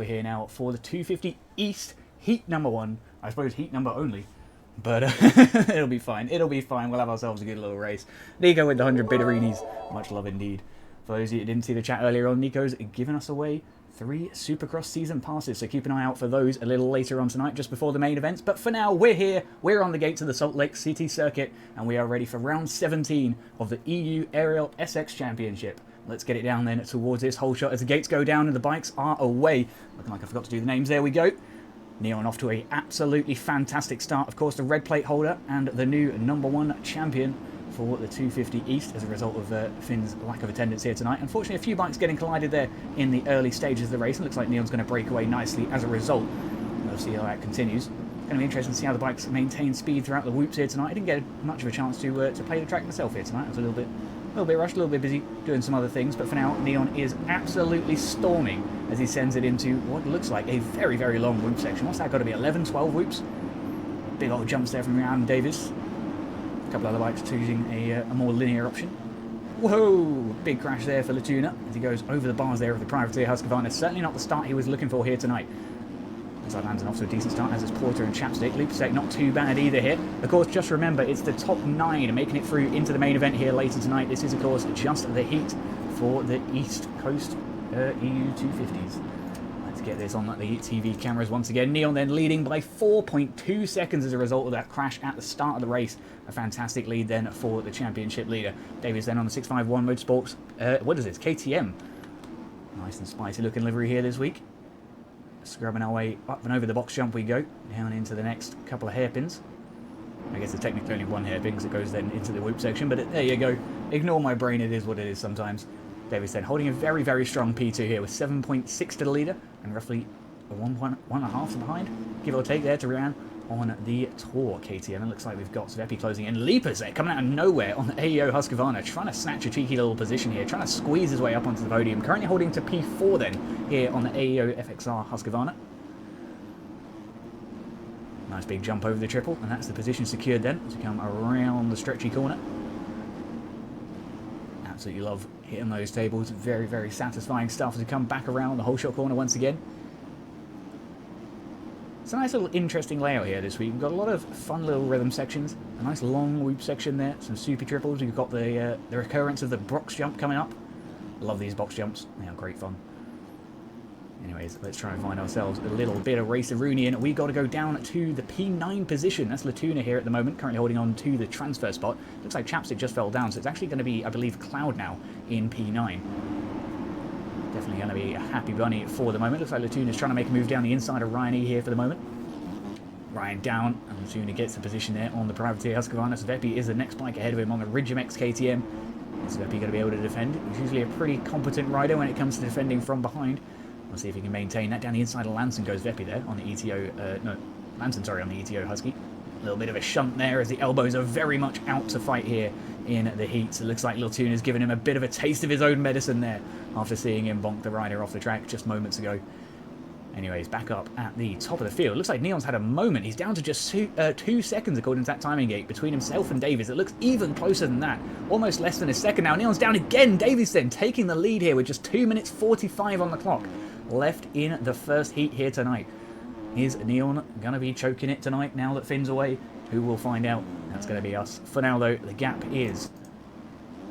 We're here now for the 250 East heat number 1. I suppose heat number only. But it'll be fine. It'll be fine. We'll have ourselves a good little race. Nico with the 100 Bitterinis. Much love indeed. For those of you who didn't see the chat earlier on, Nico's given us away 3 Supercross season passes. So keep an eye out for those a little later on tonight, just before the main events. But for now, we're here. We're on the gate to the Salt Lake City circuit. And we are ready for round 17 of the EU ARL SX Championship. Let's get it down then towards this whole shot as the gates go down and the bikes are away. Looking like I forgot to do the names. There we go. Neon off to a absolutely fantastic start. Of course, the red plate holder and the new number 1 champion for the 250 East as a result of Finn's lack of attendance here tonight. Unfortunately, a few bikes getting collided there in the early stages of the race. It looks like Neon's going to break away nicely as a result. We'll see how that continues. It's going to be interesting to see how the bikes maintain speed throughout the whoops here tonight. I didn't get much of a chance to play the track myself here tonight. I was a little bit rushed, a little bit busy doing some other things, but for now, Neon is absolutely storming as he sends it into what looks like a very, very long whoop section. What's that got to be, 11, 12 whoops? Big old jumps there from Ryan Davis. A couple other bikes choosing a more linear option. Whoa! Big crash there for Latuna as he goes over the bars there of the privateer Husqvarna. Certainly not the start he was looking for here tonight. As I lands off to a decent start, as is Porter and Chapstick. Lupasek not too bad either here. Of course, just remember, it's the top 9 making it through into the main event here later tonight. This is, of course, just the heat for the East Coast EU 250s. Let's get this on the TV cameras once again. Neon then leading by 4.2 seconds as a result of that crash at the start of the race. A fantastic lead then for the championship leader. Davis then on the 651 Motorsports. What is this? KTM. Nice and spicy looking livery here this week. Scrubbing our way up and over the box jump we go, down into the next couple of hairpins. I guess there's technically only one hairpin because it goes then into the whoop section, but there you go. Ignore my brain, it is what it is sometimes. Davis then holding a very, very strong P2 here with 7.6 to the leader and roughly a 1.5 behind, give or take there to Ryan on the Tour KTM. It looks like we've got Svepi closing in. Leapers coming out of nowhere on the AEO Husqvarna, trying to snatch a cheeky little position here, trying to squeeze his way up onto the podium. Currently holding to P4 then here on the AEO FXR Husqvarna. Nice big jump over the triple, and that's the position secured then as we come around the stretchy corner. Absolutely love hitting those tables. Very, very satisfying stuff as we come back around the whole shot corner once again. It's a nice little interesting layout here this week. We've got a lot of fun little rhythm sections, a nice long whoop section there, some super triples. We've got the recurrence of the box jump coming up. Love these box jumps, they are great fun. Anyways, let's try and find ourselves a little bit of racer-rooney in. We've got to go down to the P9 position. That's Latuna here at the moment, currently holding on to the transfer spot. Looks like Chapstick just fell down, so it's actually going to be, I believe, Cloud now in P9. Definitely going to be a happy bunny for the moment. Looks like Latuna's trying to make a move down the inside of Ryan E here for the moment. Ryan down, and Latuna gets the position there on the privateer Husqvarna. Svepi is the next bike ahead of him on the ARL MX KTM. Is Svepi going to be able to defend? He's usually a pretty competent rider when it comes to defending from behind. We'll see if he can maintain that. Down the inside of Lanson goes Svepi there on the ETO, Lanson, sorry, on the ETO Husky. A little bit of a shunt there as the elbows are very much out to fight here in the heat. So it looks like Latuna's given him a bit of a taste of his own medicine there after seeing him bonk the rider off the track just moments ago. Anyways, back up at the top of the field. Looks like Neon's had a moment. He's down to just 2 seconds according to that timing gate between himself and Davies. It looks even closer than that. Almost less than a second now. Neon's down again. Davies then taking the lead here with just 2 minutes 45 on the clock left in the first heat here tonight. Is Neon going to be choking it tonight now that Finn's away? Who will find out? That's going to be us. For now, though, the gap is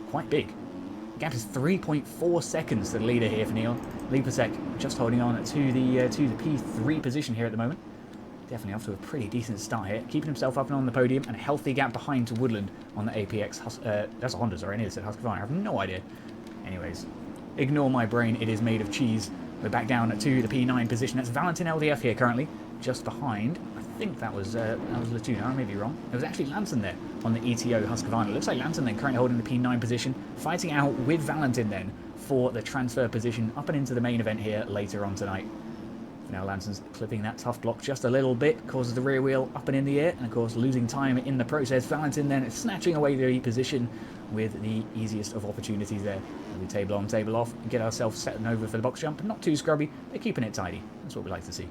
quite big. The gap is 3.4 seconds to the leader here for Neon. Lipasek just holding on to the P3 position here at the moment. Definitely off to a pretty decent start here. Keeping himself up and on the podium, and a healthy gap behind to Woodland on the APX. That's a Honda, sorry. I nearly said Husqvarna. I have no idea. Anyways, ignore my brain. It is made of cheese. We're back down to the P9 position. That's Valentin LDF here currently, just behind. I think that was Latuna. I may be wrong. It was actually Lanson there on the ETO Husqvarna. It looks like Lanson then currently holding the P9 position, fighting out with Valentin then for the transfer position up and into the main event here later on tonight. Now Lanson's clipping that tough block just a little bit, causes the rear wheel up and in the air, and of course losing time in the process. Valentin then snatching away the position with the easiest of opportunities there. We table on, table off, and get ourselves setting over for the box jump. Not too scrubby, they're keeping it tidy. That's what we like to see.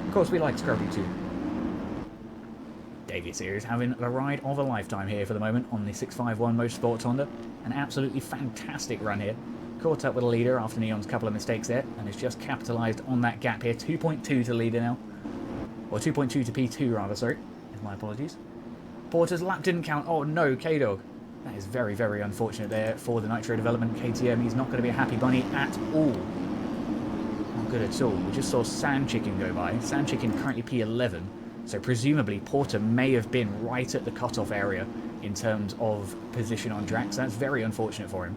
Of course, we like scrubby too. Davies here is having the ride of a lifetime here for the moment on the 651 Motorsports Honda. An absolutely fantastic run here. Caught up with the leader after Neon's couple of mistakes there, and has just capitalised on that gap here. 2.2 to the leader now. Or 2.2 to P2 rather, sorry. My apologies. Porter's lap didn't count. Oh no, K-Dog. That is very, very unfortunate there for the Nitro Development KTM. He's not going to be a happy bunny at all. Not good at all. We just saw Sand Chicken go by. Sand Chicken currently P11. So presumably Porter may have been right at the cutoff area in terms of position on track. So that's very unfortunate for him.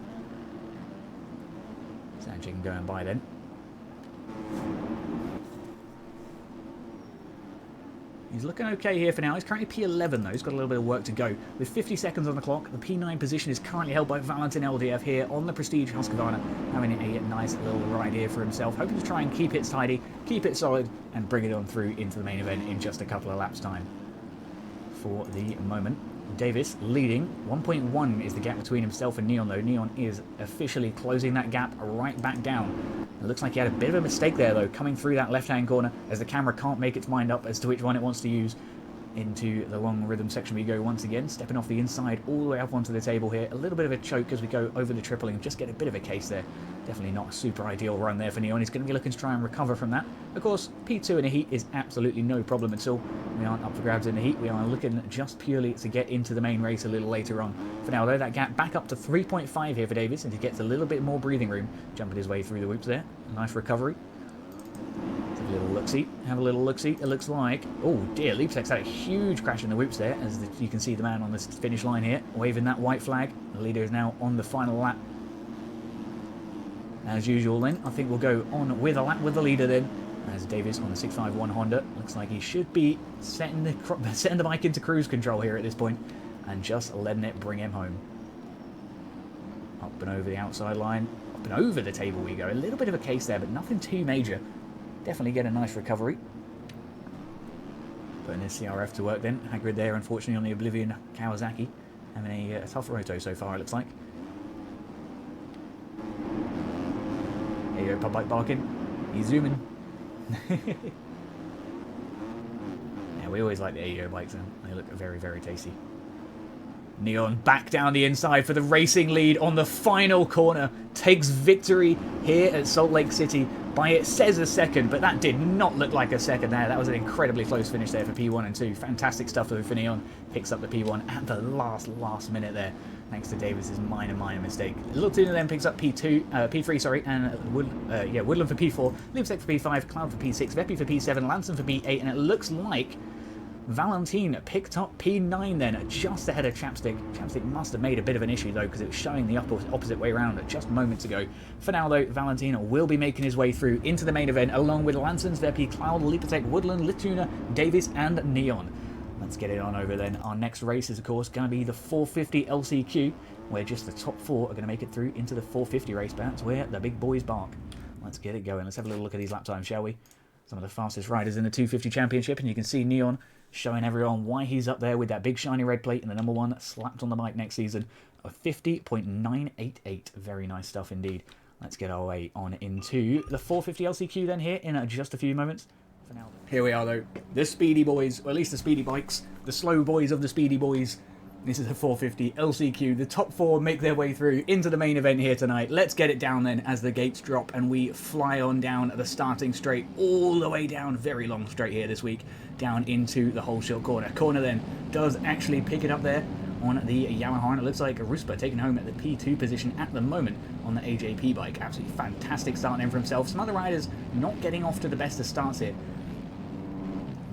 Sand Chicken going by then. He's looking okay here for now. He's currently P11 though. He's got a little bit of work to go. With 50 seconds on the clock, the P9 position is currently held by Valentin LDF here on the Prestige Husqvarna, having a nice little ride here for himself, hoping to try and keep it tidy, keep it solid, and bring it on through into the main event in just a couple of laps' time. For the moment, Davis leading. 1.1 is the gap between himself and Neon though. Neon is officially closing that gap right back down. It looks like he had a bit of a mistake there though, coming through that left-hand corner as the camera can't make its mind up as to which one it wants to use. Into the long rhythm section we go once again, stepping off the inside all the way up onto the table here. A little bit of a choke as we go over the tripling, just get a bit of a case there. Definitely not a super ideal run there for Neon. He's going to be looking to try and recover from that. Of course, P2 in the heat is absolutely no problem at all. We aren't up for grabs in the heat. We are looking just purely to get into the main race a little later on. For now though, that gap back up to 3.5 here for Davis, and he gets a little bit more breathing room, jumping his way through the whoops there. A nice recovery. Have a little look-see. Have a little look-see. It looks like... Oh dear, Leapsex had a huge crash in the whoops there, as you can see the man on the finish line here, waving that white flag. The leader is now on the final lap. As usual then, I think we'll go on with a lap with the leader then. As Davis on the 651 Honda. Looks like he should be setting the bike into cruise control here at this point, and just letting it bring him home. Up and over the outside line. Up and over the table we go. A little bit of a case there, but nothing too major. Definitely get a nice recovery. Putting his CRF to work then. Hagrid there, unfortunately, on the Oblivion Kawasaki. Having a tough roto so far, it looks like. There you go, pub bike barking. He's zooming. Yeah, we always like the AEO bikes, and they look very, very tasty. Neon back down the inside for the racing lead on the final corner. Takes victory here at Salt Lake City by, it says, a second, but that did not look like a second there. That was an incredibly close finish there for P1 and 2. Fantastic stuff for Neon. Picks up the P1 at the last minute there, thanks to Davis's minor mistake. Little Tuna then picks up P3, sorry, and Woodland for P4, Leapsex for P5, Cloud for P6, Veppy for P7, Lanson for P8, and it looks like Valentin picked up P9 then, just ahead of Chapstick. Chapstick must have made a bit of an issue though, because it was showing the opposite way around just moments ago. For now though, Valentin will be making his way through into the main event, along with Lansons, Veppy, Cloud, Leapatech, Woodland, Lituna, Davis, and Neon. Let's get it on over then. Our next race is of course going to be the 450 LCQ, where just the top 4 are going to make it through into the 450 race. But that's where the big boys bark. Let's get it going. Let's have a little look at these lap times, shall we? Some of the fastest riders in the 250 Championship, and you can see Neon showing everyone why he's up there with that big shiny red plate and the #1 slapped on the bike next season of 50.988. Very nice stuff indeed. Let's get our way on into the 450 LCQ then here in just a few moments. For now, here we are though, the speedy boys, or at least the speedy bikes, the slow boys of the speedy boys. This is the 450 LCQ. The top 4 make their way through into the main event here tonight. Let's get it down then as the gates drop and we fly on down the starting straight, all the way down, very long straight here this week, down into the whole short corner. Corner then does actually pick it up there on the Yamaha, and it looks like Ruspa taking home at the P2 position at the moment on the AJP bike. Absolutely fantastic start in for himself. Some other riders not getting off to the best of starts here.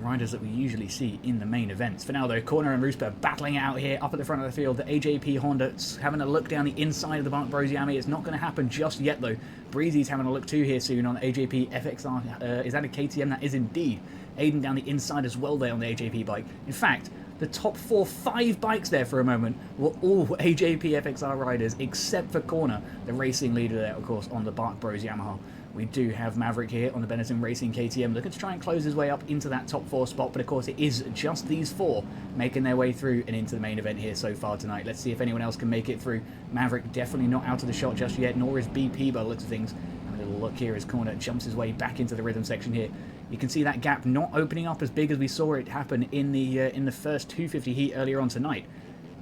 Riders that we usually see in the main events. For now though, Corner and Ruspa battling it out here up at the front of the field. The AJP Honda having a look down the inside of the Bark Bros Yami. It's not going to happen just yet though. Breezy's having a look too here soon on the AJP FXR. Is that a KTM? That is indeed. Aiden down the inside as well there on the AJP bike. In fact, the top 5 bikes there for a moment were all AJP FXR riders except for Corner, the racing leader there of course on the Bark Bros Yamaha. We do have Maverick here on the Benetton Racing KTM looking to try and close his way up into that top 4 spot, but of course it is just these 4 making their way through and into the main event here so far tonight. Let's see if anyone else can make it through. Maverick definitely not out of the shot just yet, nor is BP by the looks of things. Have a little look here as Corner jumps his way back into the rhythm section here. You can see that gap not opening up as big as we saw it happen in the first 250 heat earlier on tonight.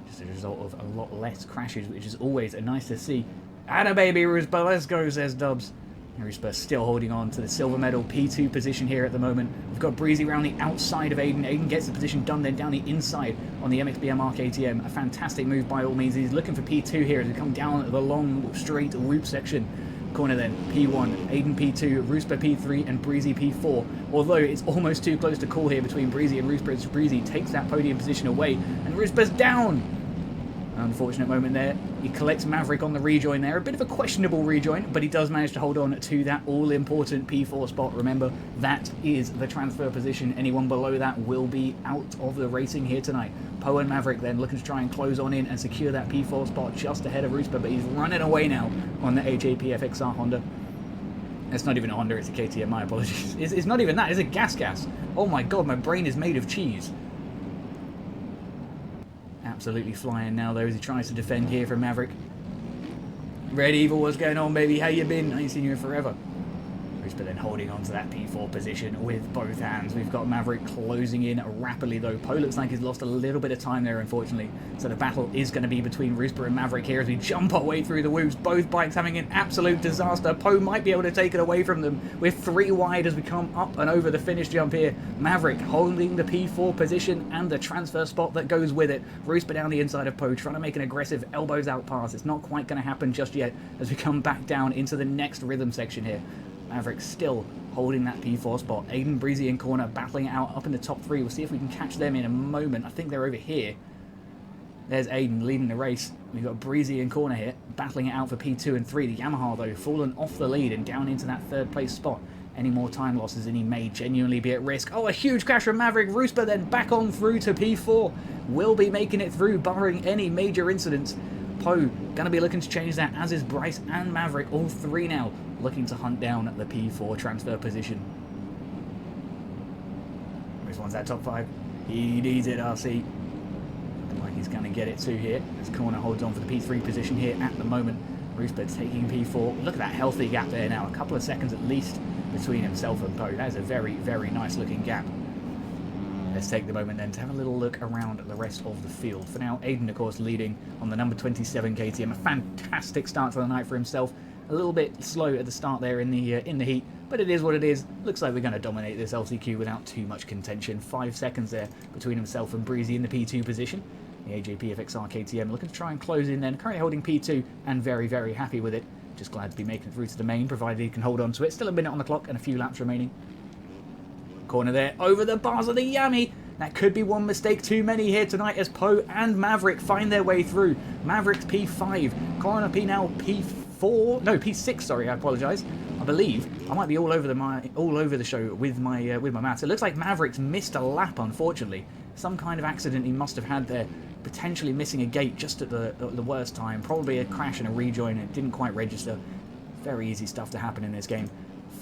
Just a result of a lot less crashes, which is always nice to see. And a baby Ruspa, let's go, says Dubs. Ruspa still holding on to the silver medal P2 position here at the moment. We've got Breezy around the outside of Aiden. Aiden gets the position done, then down the inside on the MXBM Arc ATM. A fantastic move by all means. He's looking for P2 here as we come down the long, straight whoop section. Corner then, P1, Aiden P2, Ruspa P3, and Breezy P4. Although it's almost too close to call here between Breezy and Ruspa as Breezy takes that podium position away, and Ruspa's down! Unfortunate moment there. He collects Maverick on the rejoin there. A bit of a questionable rejoin, but he does manage to hold on to that all-important P4 spot. Remember, that is the transfer position. Anyone below that will be out of the racing here tonight. Poe and Maverick then looking to try and close on in and secure that P4 spot just ahead of Ruspa, but he's running away now on the HAPFXR Honda. It's not even a Honda, it's a KTM, my apologies. It's not even that, it's a gas. Oh my god, my brain is made of cheese. Absolutely flying now though as he tries to defend here from Maverick. Red Evil, what's going on, baby? How you been? I ain't seen you in forever. But then holding on to that P4 position with both hands. We've got Maverick closing in rapidly though. Poe looks like he's lost a little bit of time there, unfortunately. So the battle is going to be between Ruspa and Maverick here as we jump our way through the whoops. Both bikes having an absolute disaster. Poe might be able to take it away from them. We're 3 wide as we come up and over the finish jump here. Maverick holding the P4 position and the transfer spot that goes with it. Ruspa down the inside of Poe trying to make an aggressive elbows out pass. It's not quite going to happen just yet as we come back down into the next rhythm section here. Maverick still holding that P4 spot. Aiden, Breezy in corner, battling it out up in the top 3. We'll see if we can catch them in a moment. I think they're over here. There's Aiden leading the race. We've got Breezy in corner here, battling it out for P2 and 3. The Yamaha, though, fallen off the lead and down into that 3rd place spot. Any more time losses and he may genuinely be at risk. Oh, a huge crash from Maverick. Ruspa then back on through to P4. Will be making it through, barring any major incidents. Poe going to be looking to change that, as is Bryce and Maverick, all 3 now looking to hunt down the P4 transfer position. Which one's that top 5? He needs it, RC. Looking like he's going to get it too here. This corner holds on for the P3 position here at the moment. Ruspa taking P4. Look at that healthy gap there now. A couple of seconds at least between himself and Poe. That is a very, very nice looking gap. Let's take the moment then to have a little look around the rest of the field. For now, Aiden, of course, leading on the number 27 KTM. A fantastic start to the night for himself. A little bit slow at the start there in the heat, but it is what it is. Looks like we're going to dominate this LCQ without too much contention. 5 seconds there between himself and Breezy in the P2 position. The AJPFXR KTM looking to try and close in then. Currently holding P2 and very, very happy with it. Just glad to be making it through to the main, provided he can hold on to it. Still a minute on the clock and a few laps remaining. Corner there, over the bars of the Yami. That could be one mistake too many here tonight as Poe and Maverick find their way through. Maverick's P5, Corner P now P4, no P6. Sorry, I apologise. I believe I might be all over the show with my maths. It looks like Maverick's missed a lap, unfortunately. Some kind of accident he must have had there, potentially missing a gate just at the worst time. Probably a crash and a rejoin. It didn't quite register. Very easy stuff to happen in this game.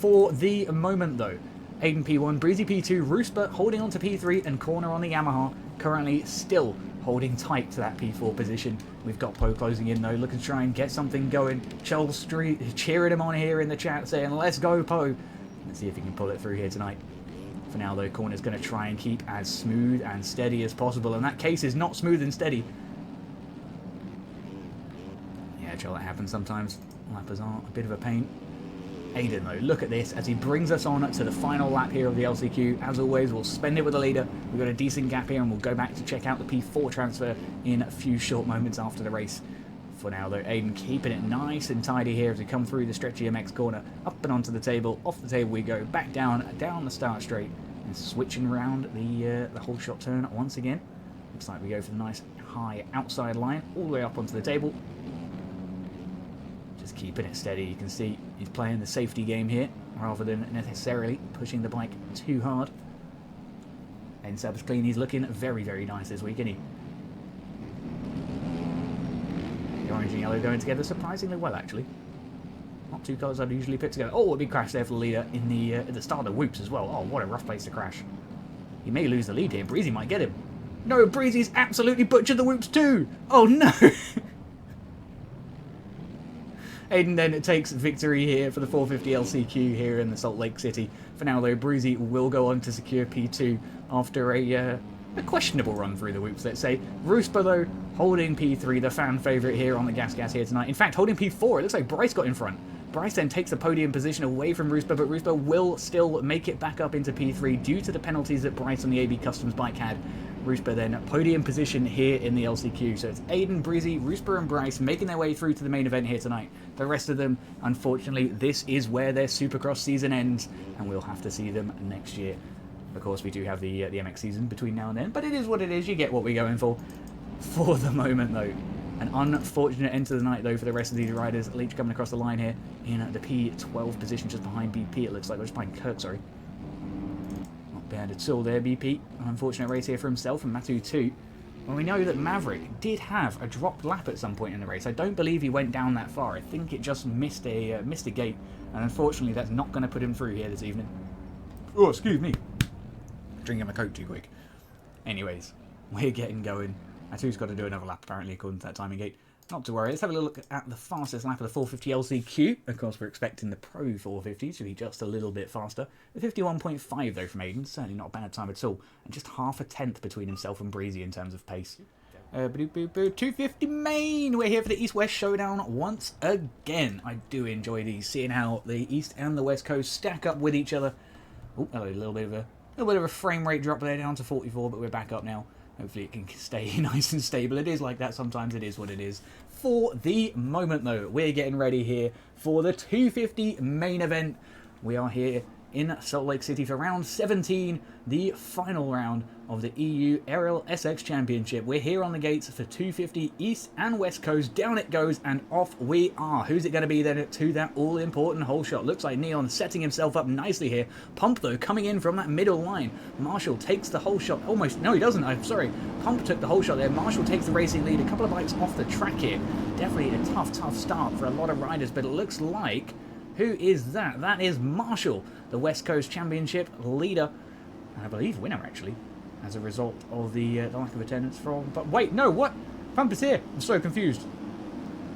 For the moment, though, Aiden P1, Breezy P2, Ruspa holding on to P3, and Corner on the Yamaha currently still holding tight to that P4 position. We've got Poe closing in though, looking to try and get something going. Charles Street cheering him on here in the chat, saying, let's go Poe. Let's see if he can pull it through here tonight. For now though, Corner's going to try and keep as smooth and steady as possible, and that case is not smooth and steady. Yeah, Joel, that happens sometimes. Lappers are a bit of a pain. Aiden though, look at this as he brings us on to the final lap here of the LCQ. As always, we'll spend it with the leader. We've got a decent gap here and we'll go back to check out the P4 transfer in a few short moments after the race. For now though, Aiden keeping it nice and tidy here as we come through the stretchy MX corner, up and onto the table, off the table we go, back down the start straight, and switching around the whole shot turn once again. Looks like we go for the nice high outside line, all the way up onto the table. Just keeping it steady. You can see he's playing the safety game here rather than necessarily pushing the bike too hard. And Seb's clean. He's looking very, very nice this week, isn't he? The orange and yellow going together surprisingly well, actually. Not two colours I'd usually put together. Oh, a big crash there for the leader in at the start of the whoops as well. Oh, what a rough place to crash. He may lose the lead here. Breezy might get him. No, Breezy's absolutely butchered the whoops too. Oh no. Aiden then takes victory here for the 450 LCQ here in the Salt Lake City. For now though, Breezy will go on to secure P2 after a a questionable run through the whoops, let's say. Roosper, though, holding P3, the fan favourite here on the gas here tonight. In fact, holding P4, it looks like Bryce got in front. Bryce then takes the podium position away from Roosper, but Roosper will still make it back up into P3 due to the penalties that Bryce on the AB Customs bike had. Roosper then podium position here in the LCQ. So it's Aiden, Breezy, Roosper and Bryce making their way through to the main event here tonight. The rest of them, unfortunately, this is where their Supercross season ends, and we'll have to see them next year. Of course, we do have the MX season between now and then, but it is what it is. You get what we're going for. For the moment, though, an unfortunate end to the night, though, for the rest of these riders. Leach coming across the line here in the P12 position, just behind BP, it looks like. We're just behind Kirk, sorry. Not bad at all there, BP. An unfortunate race here for himself, and Matu too. Well, we know that Maverick did have a dropped lap at some point in the race. I don't believe he went down that far. I think it just missed a gate, and unfortunately that's not going to put him through here this evening. Oh, excuse me. Drinking my Coke too quick. Anyways, we're getting going. Matu's got to do another lap, apparently, according to that timing gate. Not to worry. Let's have a look at the fastest lap of the 450 LCQ. Of course, we're expecting the Pro 450 to be just a little bit faster. The 51.5, though, from Aiden. Certainly not a bad time at all. And just half a tenth between himself and Breezy in terms of pace. 250 main! We're here for the East-West Showdown once again. I do enjoy these, seeing how the East and the West Coast stack up with each other. Oh, hello, a little bit of a frame rate drop there down to 44, but we're back up now. Hopefully it can stay nice and stable. It is like that sometimes. It is what it is. For the moment, though, we're getting ready here for the 250 main event. We are here in Salt Lake City for round 17, the final round of the EU ARL SX Championship. We're here on the gates for 250 East and West Coast. Down it goes, and off we are. Who's it going to be then to that all-important hole shot? Looks like Neon setting himself up nicely here. Pump, though, coming in from that middle line. Marshall takes the hole shot. Almost. No, he doesn't. I'm sorry. Pump took the hole shot there. Marshall takes the racing lead. A couple of bikes off the track here. Definitely a tough start for a lot of riders, but it looks like... Who is that? That is Marshall, the West Coast Championship leader, and I believe winner, actually, as a result of the lack of attendance from... But wait, no, what? Pump is here. I'm so confused.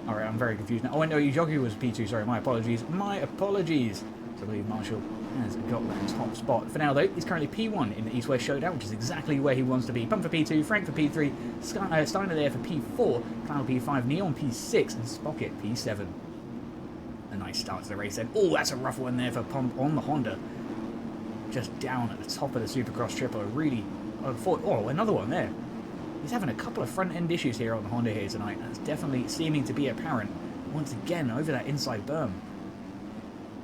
All right, I'm very confused now. Oh, no, Jockey was P2. Sorry, my apologies. My apologies. So I believe Marshall has got that top spot. For now, though, he's currently P1 in the East-West Showdown, which is exactly where he wants to be. Pump for P2, Frank for P3, Steiner there for P4, Cloud P5, Neon P6, and Spocket P7. A nice start to the race then. Oh, that's a rough one there for Pump on the Honda. Just down at the top of the Supercross triple. Really... Oh, another one there. He's having a couple of front-end issues here on the Honda here tonight. That's definitely seeming to be apparent. Once again, over that inside berm.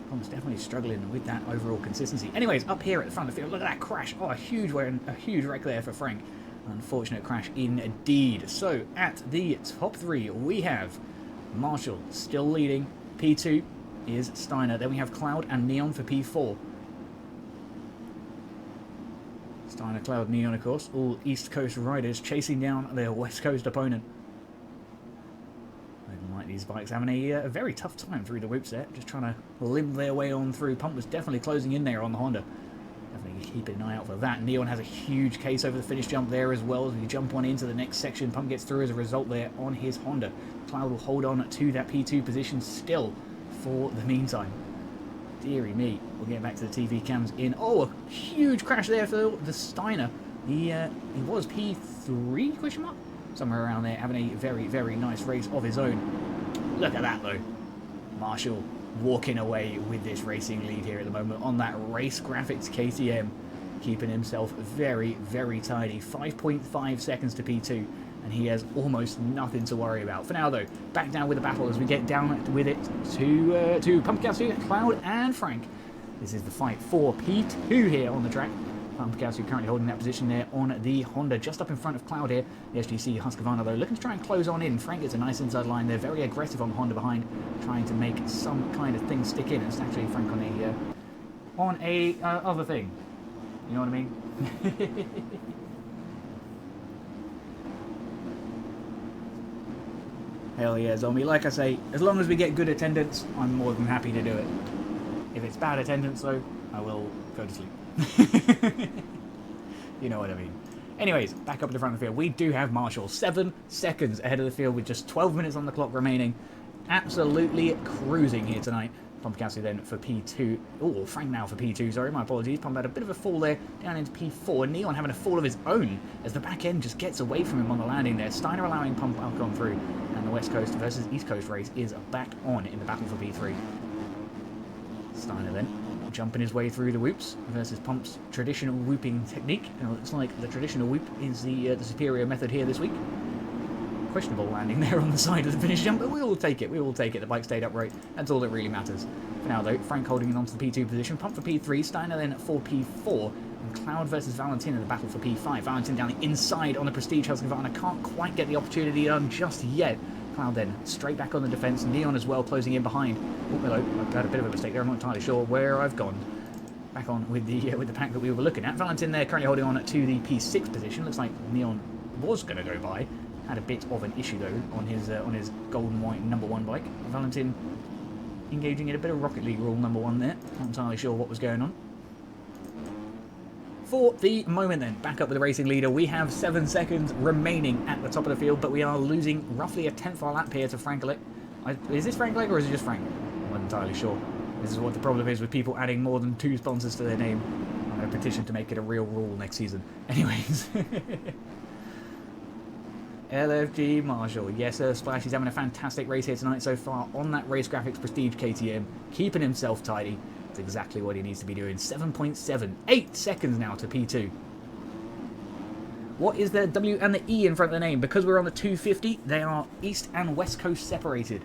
Pump's definitely struggling with that overall consistency. Anyways, up here at the front of the field, look at that crash. Oh, a huge wreck there for Frank. Unfortunate crash indeed. So, at the top three, we have Marshall still leading. P2 is Steiner. Then we have Cloud and Neon for P4. Steiner, Cloud, Neon, of course. All East Coast riders chasing down their West Coast opponent. I don't like these bikes having a very tough time through the whoops there. Just trying to limp their way on through. Pump was definitely closing in there on the Honda. Definitely keeping an eye out for that. Neon has a huge case over the finish jump there as well. As we jump on into the next section, Pump gets through as a result there on his Honda. Cloud will hold on to that P2 position still for the meantime. Deary me. We'll get back to the TV cams in. Oh, a huge crash there for the Steiner. He was P3, question mark? Somewhere around there, having a very nice race of his own. Look at that, though. Marshall walking away with this racing lead here at the moment on that Race Graphics KTM, keeping himself very tidy. 5.5 seconds to P2, and he has almost nothing to worry about. For now, though, back down with the battle as we get down with it to Pumpkowski, Cloud, and Frank. This is the fight for P2 here on the track. Pumpkowski currently holding that position there on the Honda, just up in front of Cloud here. The SGC Husqvarna, though, looking to try and close on in. Frank gets a nice inside line there, very aggressive on the Honda behind, trying to make some kind of thing stick in. It's actually Frank on a other thing. You know what I mean? Hell yeah, Zombie. Like I say, as long as we get good attendance, I'm more than happy to do it. If it's bad attendance, though, I will go to sleep. You know what I mean. Anyways, back up to the front of the field. We do have Marshall 7 seconds ahead of the field with just 12 minutes on the clock remaining. Absolutely cruising here tonight. Pump Gasly then for P2. Oh, Frank now for P2, sorry, my apologies. Pump had a bit of a fall there, down into P4. Neon having a fall of his own as the back end just gets away from him on the landing there. Steiner allowing Pump Alcon through, and the West Coast versus East Coast race is back on in the battle for P3. Steiner then jumping his way through the whoops versus Pump's traditional whooping technique. Now, it looks like the traditional whoop is the superior method here this week. Questionable landing there on the side of the finish jump, but we will take it. We will take it. The bike stayed upright. That's all that really matters. For now, though, Frank holding on to the P2 position. Pump for P3. Steiner then for P4. And Cloud versus Valentin in the battle for P5. Valentin down the inside on the Prestige Husqvarna. Can't quite get the opportunity done just yet. Cloud then straight back on the defence. Neon as well closing in behind. Oh, hello. I've had a bit of a mistake there. I'm not entirely sure where I've gone. Back on with the pack that we were looking at. Valentin there currently holding on to the P6 position. Looks like Neon was going to go by. Had a bit of an issue though on his golden white #1 bike. Valentin engaging in a bit of Rocket League rule #1 there. Not entirely sure what was going on. For the moment then, back up with the racing leader. We have 7 seconds remaining at the top of the field, but we are losing roughly a 10th of a lap here to Frankelek. Is this Frankelek or is it just Frank? I'm not entirely sure. This is what the problem is with people adding more than 2 sponsors to their name. I'm going to petition to make it a real rule next season. Anyways. LFG Marshall, yes sir, Splash, he's having a fantastic race here tonight so far on that Race Graphics Prestige KTM, keeping himself tidy. That's exactly what he needs to be doing. 7.7, 8 seconds now to P2. What is the W and the E in front of the name? Because we're on the 250, they are East and West Coast separated.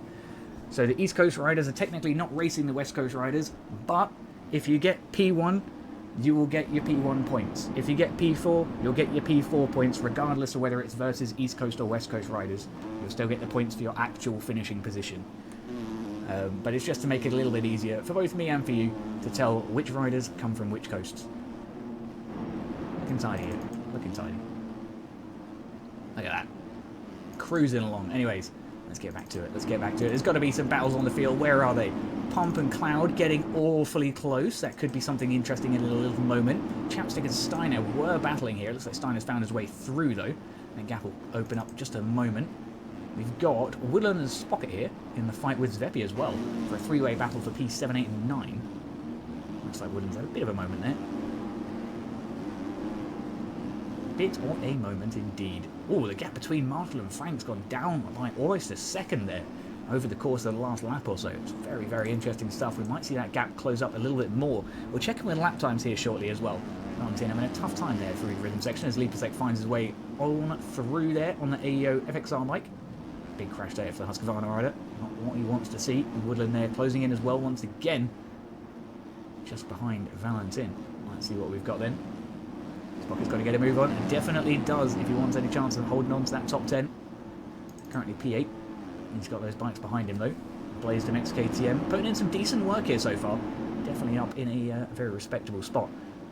So the East Coast riders are technically not racing the West Coast riders, but if you get P1, you will get your P1 points. If you get P4, you'll get your P4 points regardless of whether it's versus East Coast or West Coast riders. You'll still get the points for your actual finishing position. But it's just to make it a little bit easier for both me and for you to tell which riders come from which coasts. Looking tidy here. Looking tidy. Look at that. Cruising along. Anyways, let's get back to it. Let's get back to it. There's got to be some battles on the field. Where are they? Pump and Cloud getting awfully close. That could be something interesting in a little moment. Chapstick and Steiner were battling here. It looks like Steiner's found his way through, though. And gap will open up just a moment. We've got Woodland and Spocket here in the fight with Zvepi as well for a 3-way battle for P7, 8 and 9. Looks like Woodland's had a bit of a moment there. Bit of a moment indeed. Oh, the gap between Marshall and Frank's gone down by almost a second there over the course of the last lap or so. It's very, very interesting stuff. We might see that gap close up a little bit more. We'll check in with lap times here shortly as well. Valentin having a tough time there through the rhythm section as Lipasek finds his way on through there on the AEO FXR bike. Big crash there for the Husqvarna rider. Not what he wants to see. Woodland there closing in as well once again. Just behind Valentin. Let's see what we've got then. Spocket's got to get a move on. And definitely does if he wants any chance of holding on to that top 10. Currently P8. He's got those bikes behind him though. Blazed MX KTM. Putting in some decent work here so far. Definitely up in a very respectable spot.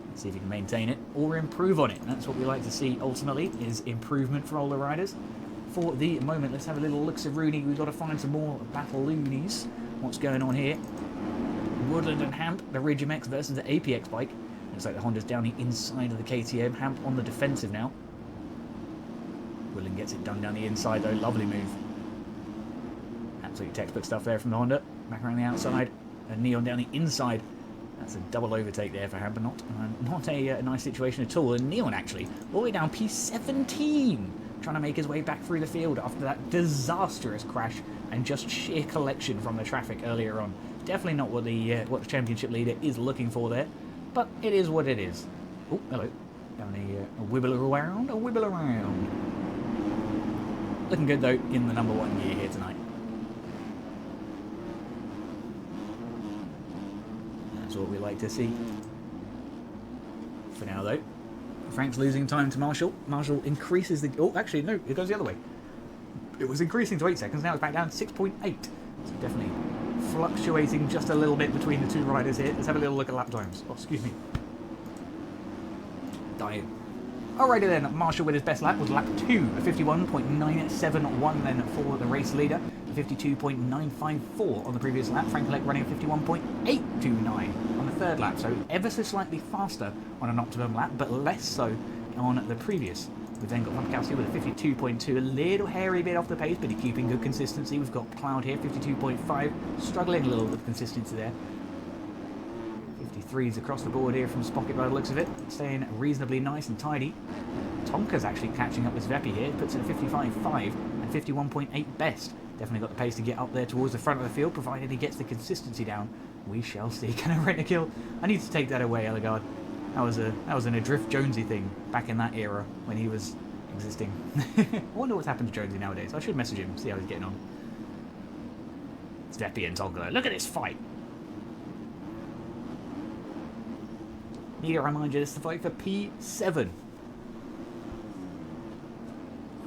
Let's see if he can maintain it or improve on it. That's what we like to see ultimately, is improvement for all the riders. For the moment, let's have a little look-a-rooney. We've got to find some more Battleloonies. What's going on here? Woodland and Hamp, the Ridge MX versus the APX bike. Looks like the Honda's down the inside of the KTM. Hamp on the defensive now. Woodland gets it done down the inside though. Lovely move. Absolutely textbook stuff there from the Honda. Back around the outside. And Neon down the inside. That's a double overtake there for Hamp, but not a nice situation at all. And Neon actually, all the way down P17. Trying to make his way back through the field after that disastrous crash and just sheer collection from the traffic earlier on. Definitely not what the championship leader is looking for there, but it is what it is. Oh, hello. Down a wibble around, a wibble around. Looking good though in the #1 gear here tonight. That's what we like to see. For now though. Frank's losing time to Marshall. Marshall increases the... Oh, actually, no, it goes the other way. It was increasing to 8 seconds, now it's back down to 6.8. So definitely fluctuating just a little bit between the two riders here. Let's have a little look at lap times. Oh, excuse me. Dying. Alrighty then, Marshall with his best lap was lap 2, a 51.971 then for the race leader. 52.954 on the previous lap. Frankelek running 51.829 on the third lap, so ever so slightly faster on an optimum lap, but less so on the previous We've then got Vankowski with a 52.2, a little hairy bit off the pace, but he's keeping good consistency. We've got Cloud here, 52.5, struggling a little with consistency there. 53s across the board here from Spocket by the looks of it, staying reasonably nice and tidy. Tonka's actually catching up with Svepi here, puts in a 55.5 and 51.8 best. Definitely got the pace to get up there towards the front of the field, provided he gets the consistency down. We shall see. Can I rent a kill? I need to take that away, Ellegaard. That was an Adrift Jonesy thing back in that era when he was existing. I wonder what's happened to Jonesy nowadays. I should message him, see how he's getting on. Svepi and Tonka. Look at this fight. Need to remind you, this is the fight for P7. And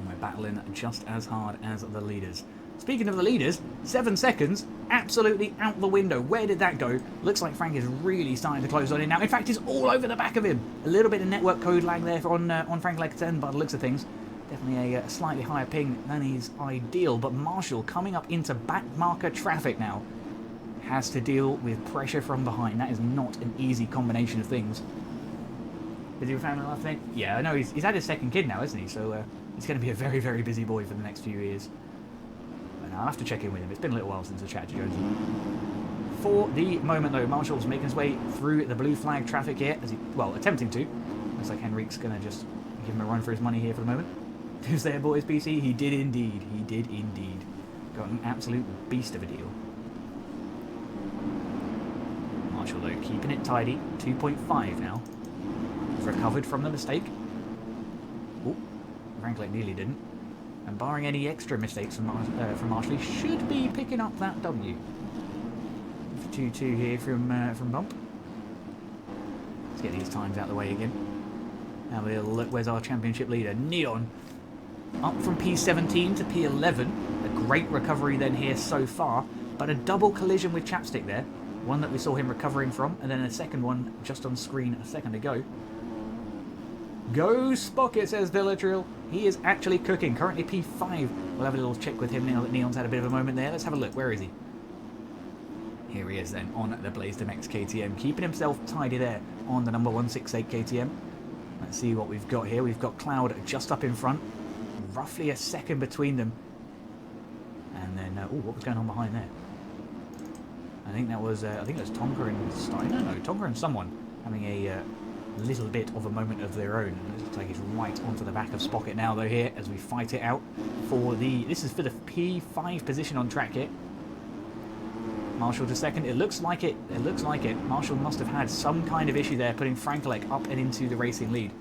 we're battling just as hard as the leaders. Speaking of the leaders, 7 seconds, absolutely out the window. Where did that go? Looks like Frank is really starting to close on in now. In fact, it's all over the back of him. A little bit of network code lag there on Frank Lecterc by the looks of things. Definitely a slightly higher ping than is ideal, but Marshall coming up into back marker traffic now. Has to deal with pressure from behind. That is not an easy combination of things. Busy with family life thing? Yeah, I know he's had his second kid now, isn't he? So he's going to be a very, very busy boy for the next few years. I'll have to check in with him. It's been a little while since I chatted to Jonesy. For the moment, though, Marshall's making his way through the blue flag traffic here, as he, well, attempting to. Looks like Henrique's going to just give him a run for his money here for the moment. Who's there, boys, BC? He did indeed. He did indeed. Got an absolute beast of a deal. Marshall, though, keeping it tidy. 2.5 now. Recovered from the mistake. Oh, Frank nearly didn't. And barring any extra mistakes from Marshall, he should be picking up that W. 2-2 here from Bump. Let's get these times out of the way again. Now we'll look, where's our championship leader? Neon. Up from P17 to P11. A great recovery then here so far, but a double collision with Chapstick there. One that we saw him recovering from, and then a second one just on screen a second ago. Go Spocket, says Villatrill. He is actually cooking. Currently P5. We'll have a little check with him now that Neon's had a bit of a moment there. Let's have a look. Where is he? Here he is then on the Blazed MX KTM. Keeping himself tidy there on the number 168 KTM. Let's see what we've got here. We've got Cloud just up in front. Roughly a second between them. And then, oh, what was going on behind there? I think that was Tonka and Steiner. No, Tonka and someone having a little bit of a moment of their own. It looks like he's right onto the back of Spocket now, though, here as we fight it out for the. This is for the P5 position on track here. Marshall to second. It looks like it. It looks like it. Marshall must have had some kind of issue there, putting Frankelek up and into the racing lead.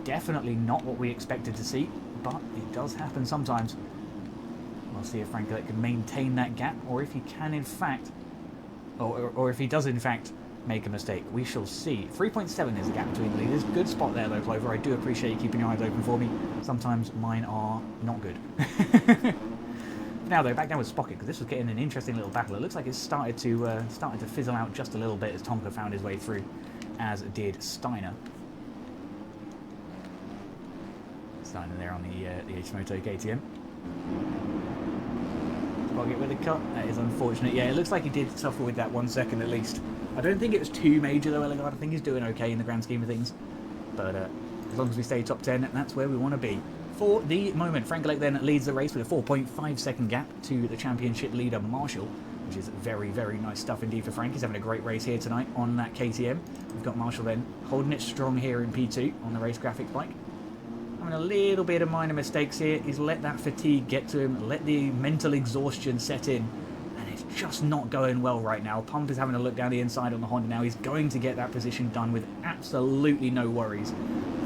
Definitely not what we expected to see, but it does happen sometimes. We'll see if Frankelek can maintain that gap, or if he can, in fact. Or if he does, in fact, make a mistake. We shall see. 3.7 is the gap between the leaders. Good spot there, though, Clover. I do appreciate you keeping your eyes open for me. Sometimes mine are not good. Now, though, back down with Spocket, because this was getting an interesting little battle. It looks like it's started to fizzle out just a little bit as Tonka found his way through, as did Steiner. Steiner there on the Hmoto KTM. Spocket with a cut. That is unfortunate. Yeah, it looks like he did suffer with that 1 second at least. I don't think it was too major, though, Ellegaard. I think he's doing okay in the grand scheme of things. But as long as we stay top 10, that's where we want to be. For the moment, Frankelek then leads the race with a 4.5 second gap to the championship leader, Marshall, which is very, very nice stuff indeed for Frank. He's having a great race here tonight on that KTM. We've got Marshall then holding it strong here in P2 on the race graphics bike. Having a little bit of minor mistakes here. He's let that fatigue get to him, let the mental exhaustion set in, and it's just not going well right now. Pump is having a look down the inside on the Honda now. He's going to get that position done with absolutely no worries.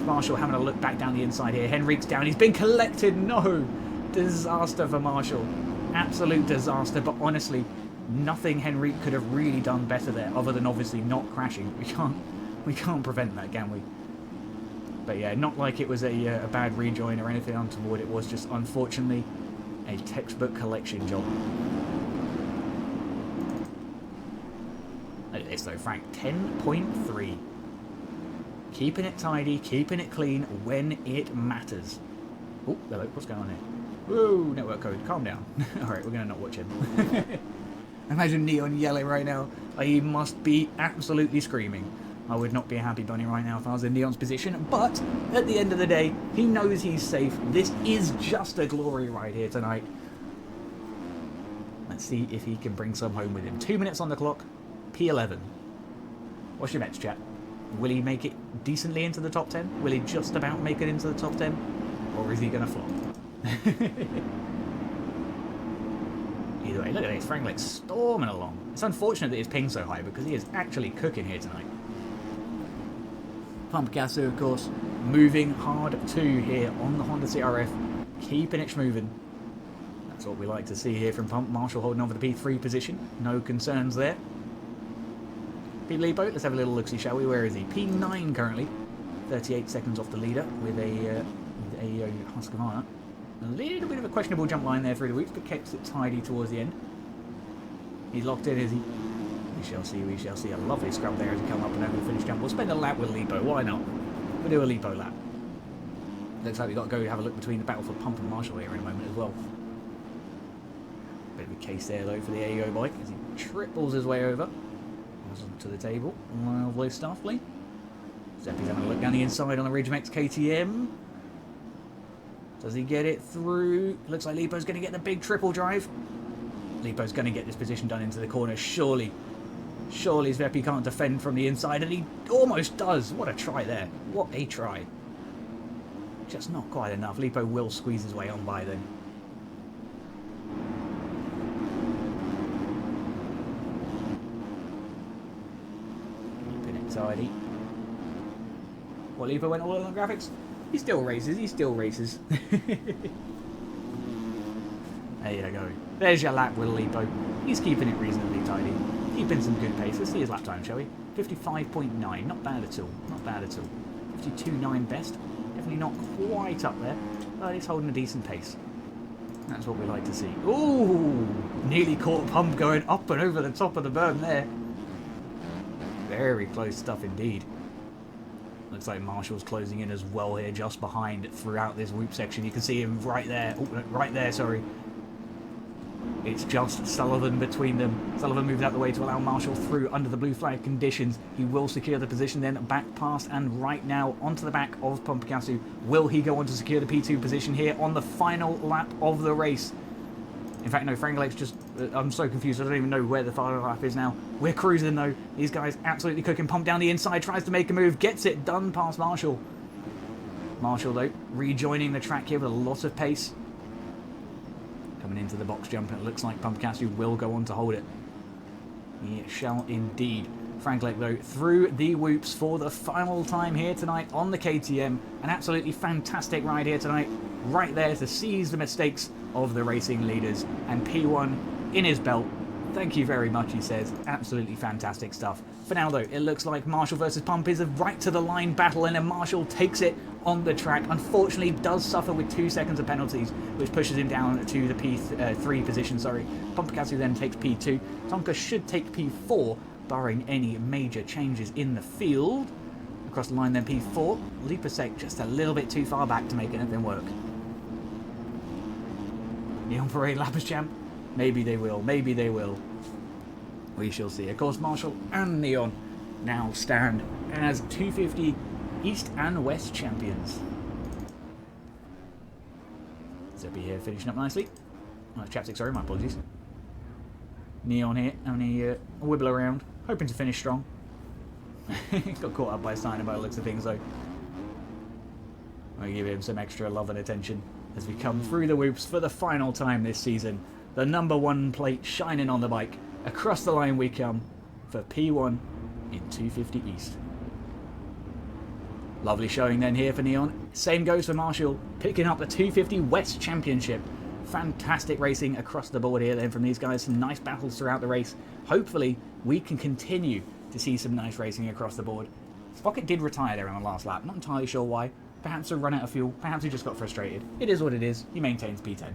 Marshall having a look back down the inside here. Henrique's down. He's been collected. No! Disaster for Marshall. Absolute disaster, but honestly, nothing Henrique could have really done better there, other than obviously not crashing. We can't prevent that, can we? But yeah, not like it was a bad rejoin or anything untoward. It was just, unfortunately, a textbook collection job. Look at this though, Frank. 10.3. Keeping it tidy, keeping it clean when it matters. Oh, hello, what's going on here? Whoa, network code, calm down. Alright, we're going to not watch him. Imagine Neon yelling right now. Like he must be absolutely screaming. I would not be a happy bunny right now if I was in Neon's position, but at the end of the day, he knows he's safe. This is just a glory ride here tonight. Let's see if he can bring some home with him. 2 minutes on the clock, P11. What's your bets, chat? Will he make it decently into the top 10? Will he just about make it into the top 10? Or is he going to flop? Either way, look at this. Frank storming along. It's unfortunate that his ping's so high because he is actually cooking here tonight. Pump Gasu, of course, moving hard too here on the Honda CRF. Keeping it moving. That's what we like to see here from Pump. Marshall holding on for the P3 position. No concerns there. Pete Lipo, let's have a little look-see, shall we? Where is he? P9 currently. 38 seconds off the leader with a Husqvarna. A little bit of a questionable jump line there through the weeks, but keeps it tidy towards the end. He's locked in, is he? We shall see, we shall see. A lovely scrub there as he come up and over the finish jump. We'll spend a lap with Lipo, why not? We'll do a Lipo lap. Looks like we've got to go have a look between the battle for Pump and Marshall here in a moment as well. Bit of a case there though for the AEO bike as he triples his way over. To the table. Lovely stuff, Lee. Zeppi's having a look down the inside on the Ridge MX KTM. Does he get it through? Looks like Lipo's going to get the big triple drive. Lipo's going to get this position done into the corner, surely. Surely Zeppi can't defend from the inside, and he almost does. What a try there. What a try. Just not quite enough. Lipo will squeeze his way on by then. Tidy. Well, Lipo went all on the graphics. He still races, he still races. There you go. There's your lap with Lipo. He's keeping it reasonably tidy. Keeping some good pace. Let's see his lap time, shall we? 55.9. Not bad at all. Not bad at all. 52.9 best. Definitely not quite up there, but he's holding a decent pace. That's what we like to see. Ooh! Nearly caught Pump going up and over the top of the berm there. Very close stuff indeed. Looks like Marshall's closing in as well here, just behind throughout this whoop section. You can see him right there. Oh, right there, sorry. It's just Sullivan between them. Sullivan moves out the way to allow Marshall through under the blue flag conditions. He will secure the position then back past and right now onto the back of Pumpikasu. Will he go on to secure the P2 position here on the final lap of the race? In fact, no, Frank Lake's just... I'm so confused. I don't even know where the final lap is now. We're cruising, though. These guys absolutely cooking. Pump down the inside. Tries to make a move. Gets it done past Marshall. Marshall, though, rejoining the track here with a lot of pace. Coming into the box jump. And it looks like Pumpikasu will go on to hold it. He shall indeed. Frank Lake, though, through the whoops for the final time here tonight on the KTM. An absolutely fantastic ride here tonight. Right there to seize the mistakes of the racing leaders. And P1 in his belt. Thank you very much, he says. Absolutely fantastic stuff. For now, though, it looks like Marshall versus Pump is a right-to-the-line battle, and then Marshall takes it on the track. Unfortunately, does suffer with 2 seconds of penalties, which pushes him down to the P3 position, sorry. Pumpikasu then takes P2. Tonka should take P4, barring any major changes in the field. Across the line then P4. Lipasek just a little bit too far back to make anything work. Neon Parade Lappers champ? Maybe they will, maybe they will. We shall see. Of course, Marshall and Neon now stand as 250 East and West champions. Zeppi here finishing up nicely. Oh, chapstick, sorry, my apologies. Neon here having a wibble around, hoping to finish strong. Got caught up by Steiner by the looks of things, though. I'll give him some extra love and attention as we come through the whoops for the final time this season. The #1 plate shining on the bike. Across the line we come for P1 in 250 East. Lovely showing then here for Neon. Same goes for Marshall, picking up the 250 West Championship. Fantastic racing across the board here then from these guys. Some nice battles throughout the race. Hopefully we can continue to see some nice racing across the board. Spocket did retire there on the last lap. Not entirely sure why. Perhaps a run out of fuel. Perhaps he just got frustrated. It is what it is. He maintains P10.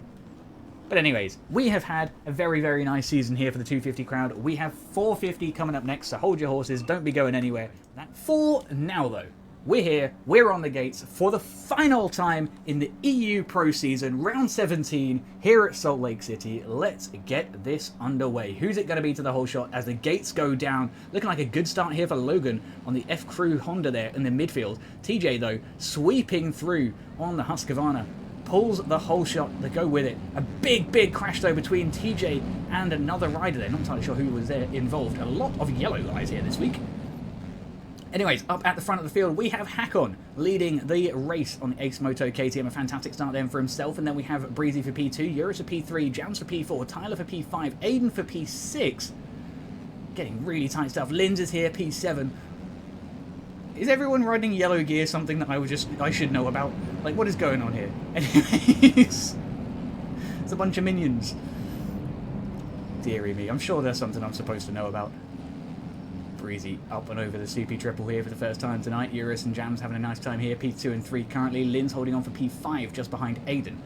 But anyways, we have had a very, very nice season here for the 250 crowd. We have 450 coming up next, so hold your horses. Don't be going anywhere. For now, though, We're here, we're on the gates for the final time in the EU Pro Season, round 17, here at Salt Lake City. Let's get this underway. Who's it going to be to the whole shot as the gates go down? Looking like a good start here for Logan on the F-Crew Honda there in the midfield. TJ, though, sweeping through on the Husqvarna. Pulls the whole shot to go with it. A big crash, though, between TJ and another rider there. Not entirely sure who was there involved. A lot of yellow guys here this week. Anyways, up at the front of the field, we have Hakon leading the race on the Ace Moto KTM. A fantastic start then for himself. And then we have Breezy for P2, Eurus for P3, Jams for P4, Tyler for P5, Aiden for P6. Getting really tight stuff. Linz is here, P7. Is everyone riding yellow gear something that I should know about? Like, what is going on here? Anyways, it's a bunch of minions. Deary me, I'm sure there's something I'm supposed to know about. Breezy up and over the CP triple here for the first time tonight. Eurus and Jams having a nice time here. P2 and 3 currently. Linz holding on for P5 just behind Aiden.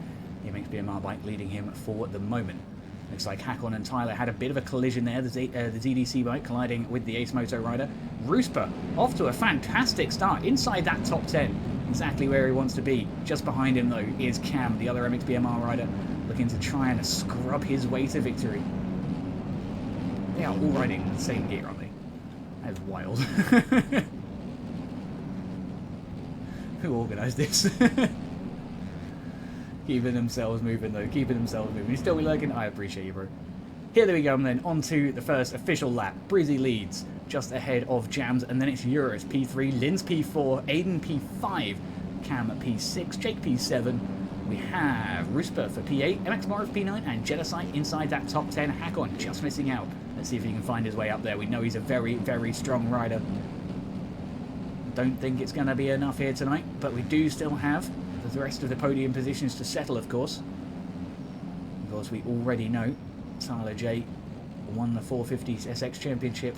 The MXBMR bike leading him for the moment. Looks like Hakon and Tyler had a bit of a collision there. The ZDC bike colliding with the Ace Moto rider. Roosper off to a fantastic start inside that top 10. Exactly where he wants to be. Just behind him though is Cam, the other MXBMR rider, looking to try and scrub his way to victory. They are all riding the same gear, aren't they? That is wild. Who organised this? Keeping themselves moving though, keeping themselves moving. You still be lurking? I appreciate you, bro. Here we go then, on to the first official lap. Breezy leads just ahead of Jams, and then it's Eurus P3, Linz P4, Aiden P5, Cam at P6, Jake P7. We have Roosper for P8, MX Morris P9, and Jedicite inside that top 10. Hakon just missing out. Let's see if he can find his way up there. We know he's a very strong rider. Don't think it's going to be enough here tonight, but we do still have the rest of the podium positions to settle, of course. Of course, we already know Tyler J won the 450 SX Championship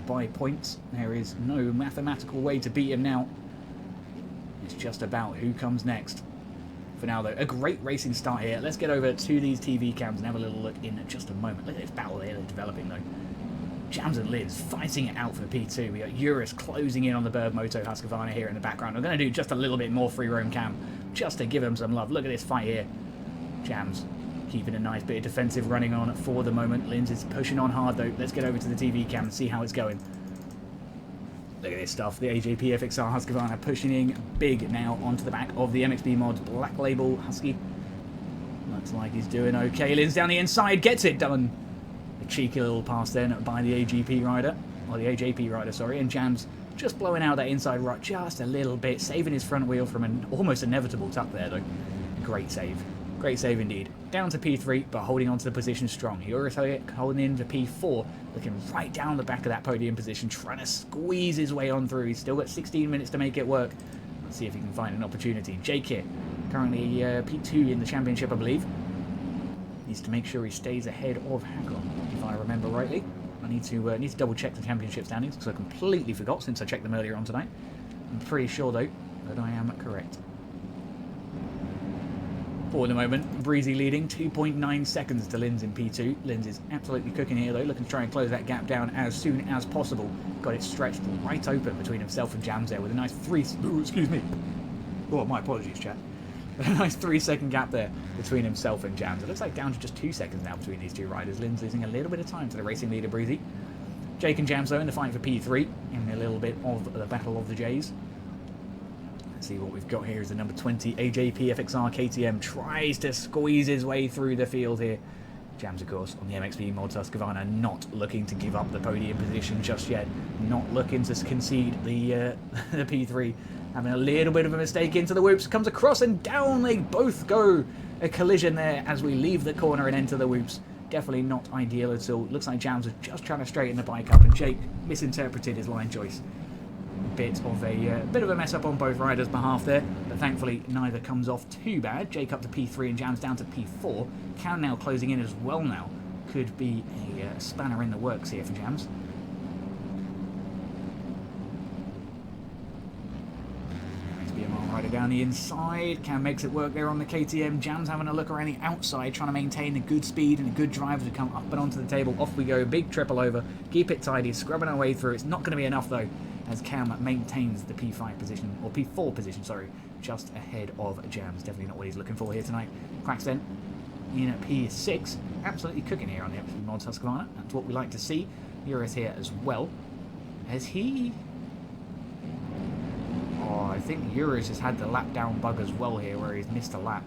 by points. There is no mathematical way to beat him now. It's just about who comes next. For now, though, a great racing start here. Let's get over to these TV cams and have a little look in just a moment. Look at this battle here they're developing, though. Jams and Linz fighting it out for P2. We got Eurus closing in on the Bird Moto Husqvarna here in the background. We're going to do just a little bit more free roam cam just to give him some love. Look at this fight here. Jams keeping a nice bit of defensive running on for the moment. Linz is pushing on hard, though. Let's get over to the TV cam and see how it's going. Look at this stuff. The AJP FXR Husqvarna pushing in big now onto the back of the MXB Mod Black Label Husky. Looks like he's doing okay. Linz down the inside, gets it done. A cheeky little pass then by the AJP rider, sorry, and Jams just blowing out that inside right just a little bit, saving his front wheel from an almost inevitable tuck there, though. Great save. Great save indeed. Down to P3, but holding on to the position strong. Eurus holding in to P4, looking right down the back of that podium position, trying to squeeze his way on through. He's still got 16 minutes to make it work. Let's see if he can find an opportunity. Jake here, currently P2 in the championship, I believe. Needs to make sure he stays ahead of Hakon, if I remember rightly. I need to double check the championship standings, because I completely forgot since I checked them earlier on tonight. I'm pretty sure, though, that I am correct. For the moment, Breezy leading 2.9 seconds to Linz in P2. Linz is absolutely cooking here, though, looking to try and close that gap down as soon as possible. Got it stretched right open between himself and Jams there with a nice excuse me. Oh, my apologies, chat. A nice 3-second gap there between himself and Jams. It looks like down to just 2 seconds now between these two riders. Linz losing a little bit of time to the racing leader, Breezy. Jake and Jams, though, in the fight for P3, in a little bit of the battle of the J's. Let's see what we've got here is the number 20 AJP FXR KTM tries to squeeze his way through the field here. Jams, of course, on the MXB Mod Husqvarna, not looking to give up the podium position just yet. Not looking to concede the P3. Having a little bit of a mistake into the whoops. Comes across and down they both go. A collision there as we leave the corner and enter the whoops. Definitely not ideal at all. Looks like Jams was just trying to straighten the bike up and Jake misinterpreted his line choice. Bit of a mess up on both riders' behalf there, but thankfully neither comes off too bad. Jake up to P3 and Jams down to P4. Cam now closing in as well now. Could be a spanner in the works here for Jams. Rider down the inside. Cam makes it work there on the KTM. Jams having a look around the outside, trying to maintain a good speed and a good drive to come up and onto the table. Off we go. Big triple over. Keep it tidy. Scrubbing our way through. It's not going to be enough though. as Cam maintains the P5 position, or P4 position, sorry, just ahead of Jams. Definitely not what he's looking for here tonight. Quacks then in at P6, absolutely cooking here on the XP Mods Husqvarna. That's what we like to see. Eurus here as well. Has he... Oh, I think Eurus has had the lap down bug as well here, where he's missed a lap.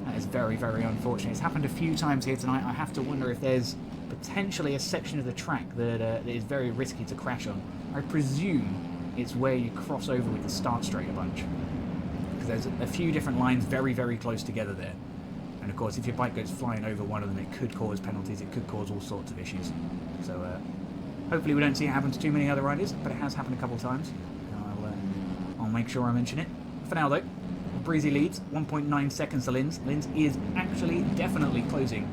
That is very, very unfortunate. It's happened a few times here tonight. I have to wonder if there's potentially a section of the track that is very risky to crash on. I presume it's where you cross over with the start straight a bunch. Because there's a few different lines very, very close together there. And of course, if your bike goes flying over one of them, it could cause penalties, it could cause all sorts of issues. So hopefully we don't see it happen to too many other riders, but it has happened a couple of times. I'll make sure I mention it. For now though, Breezy leads, 1.9 seconds to Linz. Linz is actually definitely closing.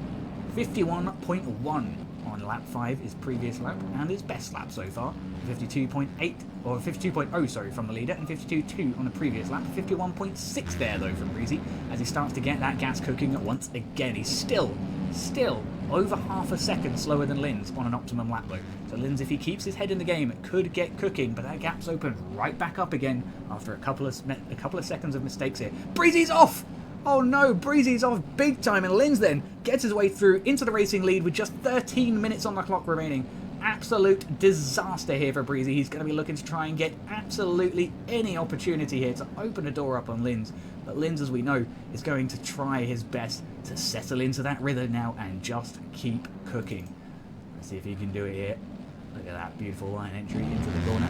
51.1 on lap 5, his previous lap, and his best lap so far. 52.8, or 52.0, sorry, from the leader, and 52.2 on the previous lap. 51.6 there, though, from Breezy, as he starts to get that gas cooking once again. He's still over half a second slower than Linz on an optimum lap, though. So Linz, if he keeps his head in the game, could get cooking, but that gap's open right back up again after a couple of seconds of mistakes here. Breezy's off! Oh no, Breezy's off big time, and Linz then gets his way through into the racing lead with just 13 minutes on the clock remaining. Absolute disaster here for Breezy. He's going to be looking to try and get absolutely any opportunity here to open the door up on Linz. But Linz, as we know, is going to try his best to settle into that rhythm now and just keep cooking. Let's see if he can do it here. Look at that beautiful line entry into the corner.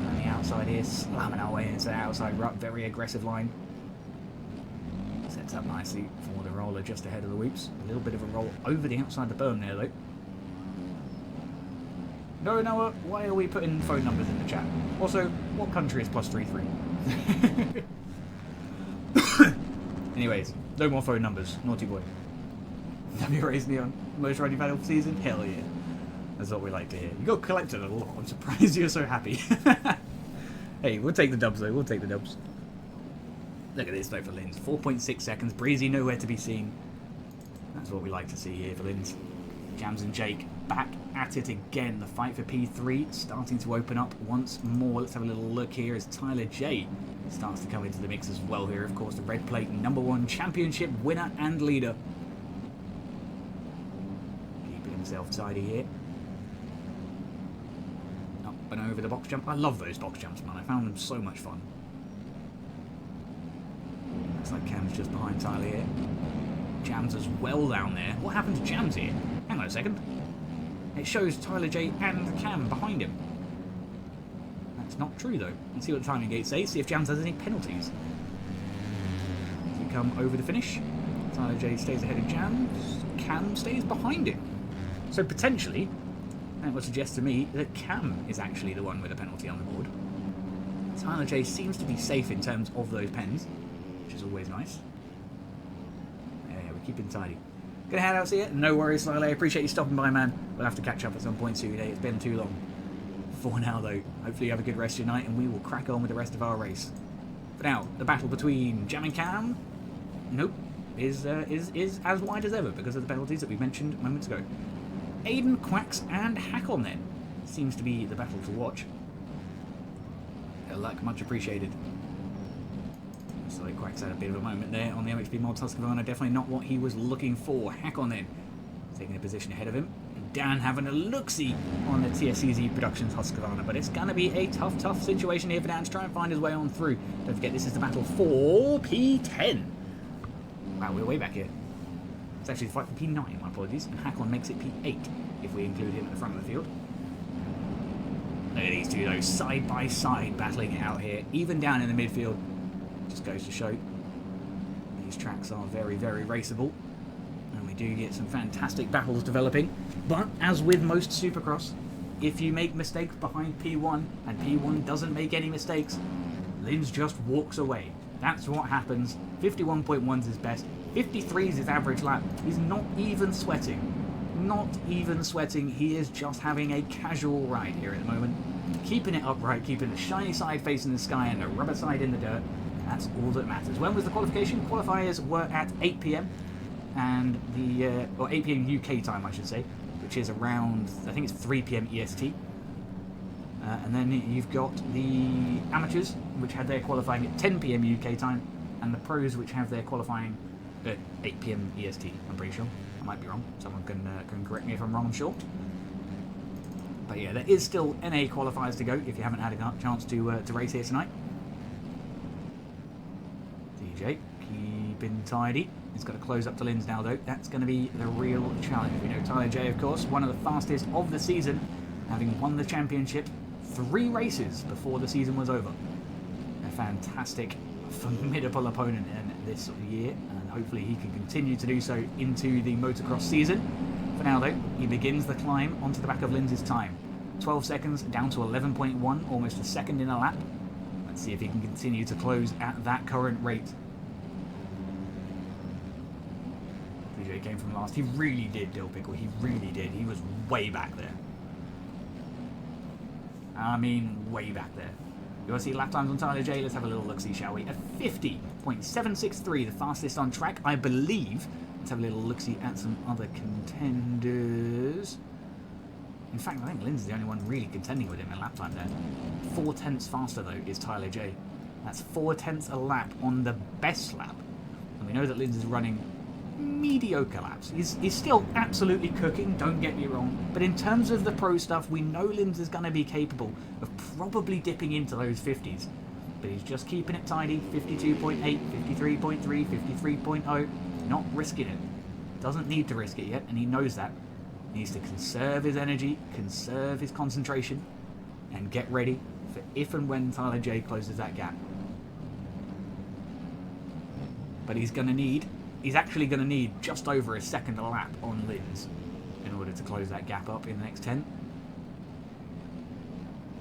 On the outside here, slamming our way into the outside rut. Very aggressive line. Sets up nicely for the roller just ahead of the whoops. A little bit of a roll over the outside of the berm there, though. No, Noah, why are we putting phone numbers in the chat? Also, what country is +33? Anyways, no more phone numbers. Naughty boy. Have you raised Neon? Most ready battle season? Hell yeah. That's what we like to hear. You got collected a lot. I'm surprised you're so happy. Hey, we'll take the dubs though. We'll take the dubs. Look at this though for Linz. 4.6 seconds. Breezy nowhere to be seen. That's what we like to see here for Linz. Jams and Jake back at it again. The fight for P3 starting to open up once more. Let's have a little look here as Tyler J starts to come into the mix as well here. Of course, the Red Plate #1 championship winner and leader. Keeping himself tidy here. Up and over the box jump. I love those box jumps, man. I found them so much fun. Looks like Cam's just behind Tyler here. Jams as well down there. What happened to Jams here? Hang on a second. It shows Tyler J and Cam behind him. That's not true though. Let's see what the timing gates say. See if Jams has any penalties. As we come over the finish, Tyler J stays ahead of Jams. Cam stays behind him. So potentially, that would suggest to me that Cam is actually the one with a penalty on the board. Tyler J seems to be safe in terms of those pens, which is always nice. Yeah, we're keeping tidy. Gonna head out here? No worries, Lyle. I appreciate you stopping by, man. We'll have to catch up at some point soon. It's been too long. For now, though, hopefully you have a good rest of your night, and we will crack on with the rest of our race. For now, the battle between Jam and Cam, nope, is as wide as ever because of the penalties that we mentioned moments ago. Aiden, Quacks, and Hackon then seems to be the battle to watch. Good luck, much appreciated. So Quacks had a bit of a moment there on the MXP Mods Husqvarna. Definitely not what he was looking for. Hackon then taking a position ahead of him. Dan having a look-see on the TSCZ Productions Husqvarna. But it's going to be a tough situation here for Dan to try and find his way on through. Don't forget, this is the battle for P10. Wow, we're way back here. It's actually the fight for P9, my apologies. And Hackon makes it P8 if we include him at the front of the field. Look at these two, though, side by side battling it out here. Even down in the midfield. Just goes to show these tracks are very, very raceable, and we do get some fantastic battles developing. But as with most Supercross, if you make mistakes behind P1 and P1 doesn't make any mistakes, Linz just walks away. That's what happens. 51.1 is his best. 53 is his average lap. He's not even sweating. Not even sweating. He is just having a casual ride here at the moment. Keeping it upright, keeping the shiny side facing the sky and the rubber side in the dirt. That's all that matters. When was the qualification? Qualifiers were at 8 PM, and or 8 PM UK time, I should say, which is around, I think it's 3 PM EST. And then you've got the amateurs, which had their qualifying at 10 PM UK time, and the pros, which have their qualifying at 8 PM EST, I'm pretty sure. I might be wrong. Someone can correct me if I'm wrong, I'm sure. But yeah, there is still NA qualifiers to go if you haven't had a chance to race here tonight. DJ, keeping tidy. He's got to close up to Linz now, though. That's going to be the real challenge. We know Tyler J, of course, one of the fastest of the season, having won the championship 3 races before the season was over. A fantastic, formidable opponent in this year, and hopefully he can continue to do so into the motocross season. For now, though, he begins the climb onto the back of Linz's time. 12 seconds down to 11.1, almost a second in a lap. Let's see if he can continue to close at that current rate. DJ came from last. He really did, Dill Pickle. He really did. He was way back there. I mean, way back there. You want to see lap times on Tyler J? Let's have a little look-see, shall we? A 50.763, the fastest on track, I believe. Let's have a little look-see at some other contenders. In fact, I think Linz is the only one really contending with him in lap time there. 4 tenths faster, though, is Tyler J. That's 4 tenths a lap on the best lap. And we know that Linz is running mediocre laps. He's still absolutely cooking, don't get me wrong, but in terms of the pro stuff, we know Linz is going to be capable of probably dipping into those 50s, but he's just keeping it tidy. 52.8, 53.3, 53.0, not risking it. Doesn't need to risk it yet, and he knows that. He needs to conserve his energy, conserve his concentration, and get ready for if and when Tyler J closes that gap. But he's actually going to need just over a second a lap on Linz in order to close that gap up in the next 10.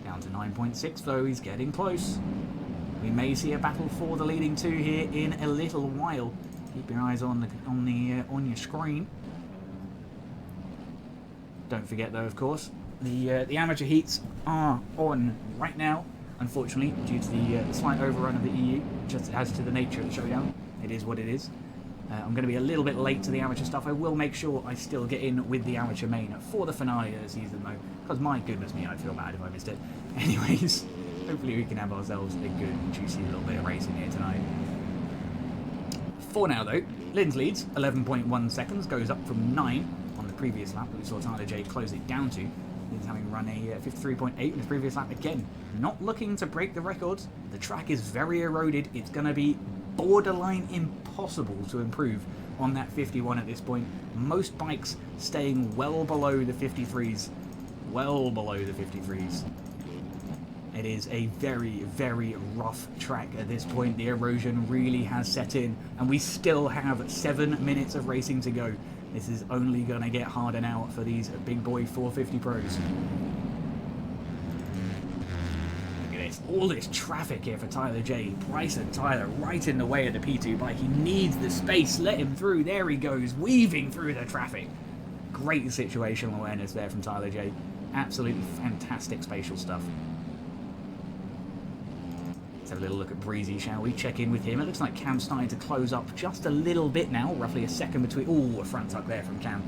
Down to 9.6 though, he's getting close. We may see a battle for the leading 2 here in a little while. Keep your eyes on your screen. Don't forget though, of course, the amateur heats are on right now. Unfortunately, due to the slight overrun of the EU, just as to the nature of the showdown, it is what it is. I'm going to be a little bit late to the amateur stuff. I will make sure I still get in with the amateur main for the finale of the season, though, because my goodness me, I'd feel bad if I missed it. Anyways, hopefully we can have ourselves a good and juicy little bit of racing here tonight. For now, though, Linz leads 11.1 seconds, goes up from 9 on the previous lap that we saw Tyler J close it down to. Linz having run a 53.8 in the previous lap. Again, not looking to break the records. The track is very eroded. It's going to be borderline impossible to improve on that 51 at this point. Most bikes staying well below the 53s. Well below the 53s. It is a very, very rough track at this point. The erosion really has set in, and we still have 7 minutes of racing to go. This is only going to get harder now for these big boy 450 pros. All this traffic here for Tyler J. Bryce and Tyler right in the way of the P2 bike. He needs the space. Let him through. There he goes, weaving through the traffic. Great situational awareness there from Tyler J. Absolutely fantastic spatial stuff. Let's have a little look at Breezy, shall we? Check in with him. It looks like Cam's starting to close up just a little bit now. Roughly a second between... Ooh, a front tuck there from Cam.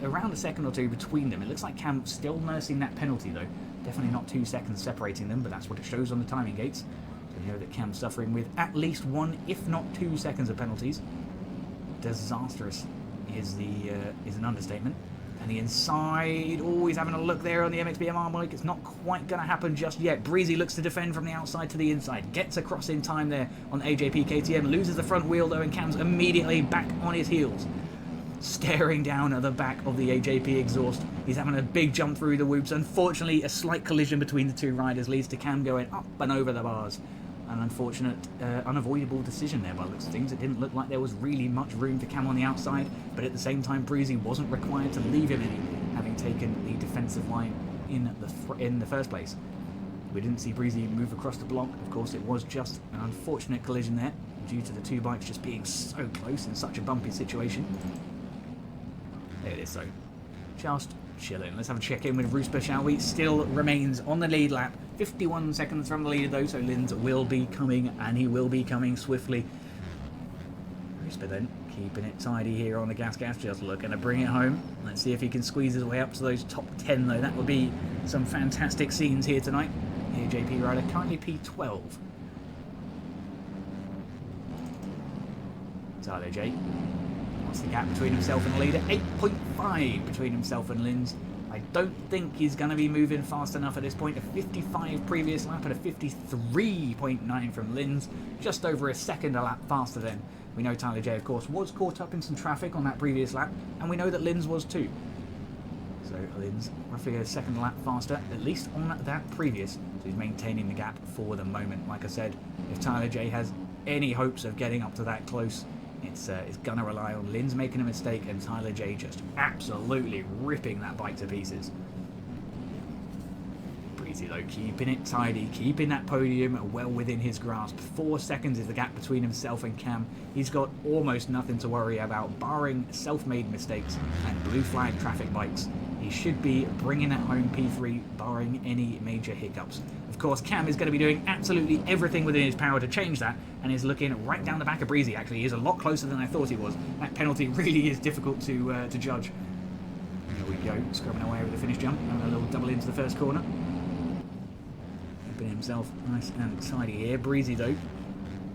Around a second or two between them. It looks like Cam's still nursing that penalty, though. Definitely not 2 seconds separating them, but that's what it shows on the timing gates. So you know that Cam's suffering with at least 1, if not 2 seconds of penalties. Disastrous is an understatement. And the inside, oh, he's having a look there on the MXBMR bike. It's not quite going to happen just yet. Breezy looks to defend from the outside to the inside. Gets across in time there on the AJP KTM. Loses the front wheel, though, and Cam's immediately back on his heels. Staring down at the back of the AJP exhaust. He's having a big jump through the whoops. Unfortunately, a slight collision between the 2 riders leads to Cam going up and over the bars. An unfortunate, unavoidable decision there by the looks of things. It didn't look like there was really much room for Cam on the outside, but at the same time, Breezy wasn't required to leave him any, having taken the defensive line in the first place. We didn't see Breezy move across the block. Of course, it was just an unfortunate collision there, due to the 2 bikes just being so close in such a bumpy situation. There it is, though. Just chilling. Let's have a check-in with Roosper, shall we? Still remains on the lead lap. 51 seconds from the leader, though, so Linz will be coming, and he will be coming swiftly. Roosper, then, Keeping it tidy here on the gas, just looking to bring it home. Let's see if he can squeeze his way up to those top 10 though. That would be some fantastic scenes here tonight. Here JP rider currently P12. Tyler J. What's the gap between himself and the leader? 8.5 between himself and Linz. I don't think he's going to be moving fast enough at this point. A 55 previous lap and a 53.9 from Linz. Just over a second a lap faster than. We know Tyler J, of course, was caught up in some traffic on that previous lap. And we know that Linz was too. So Linz roughly a second lap faster, at least on that previous. So he's maintaining the gap for the moment. Like I said, if Tyler J has any hopes of getting up to that close, it's going to rely on Linz making a mistake and Tyler J just absolutely ripping that bike to pieces. Breezy though, keeping it tidy, keeping that podium well within his grasp. 4 seconds is the gap between himself and Cam. He's got almost nothing to worry about, barring self-made mistakes and blue flag traffic bikes. He should be bringing it home P3, barring any major hiccups. Of course, Cam is going to be doing absolutely everything within his power to change that, and is looking right down the back of Breezy. Actually, he is a lot closer than I thought he was. That penalty really is difficult to judge. There we go, scrubbing away over the finish jump, and a little double into the first corner. Keeping himself nice and tidy here. Breezy, though,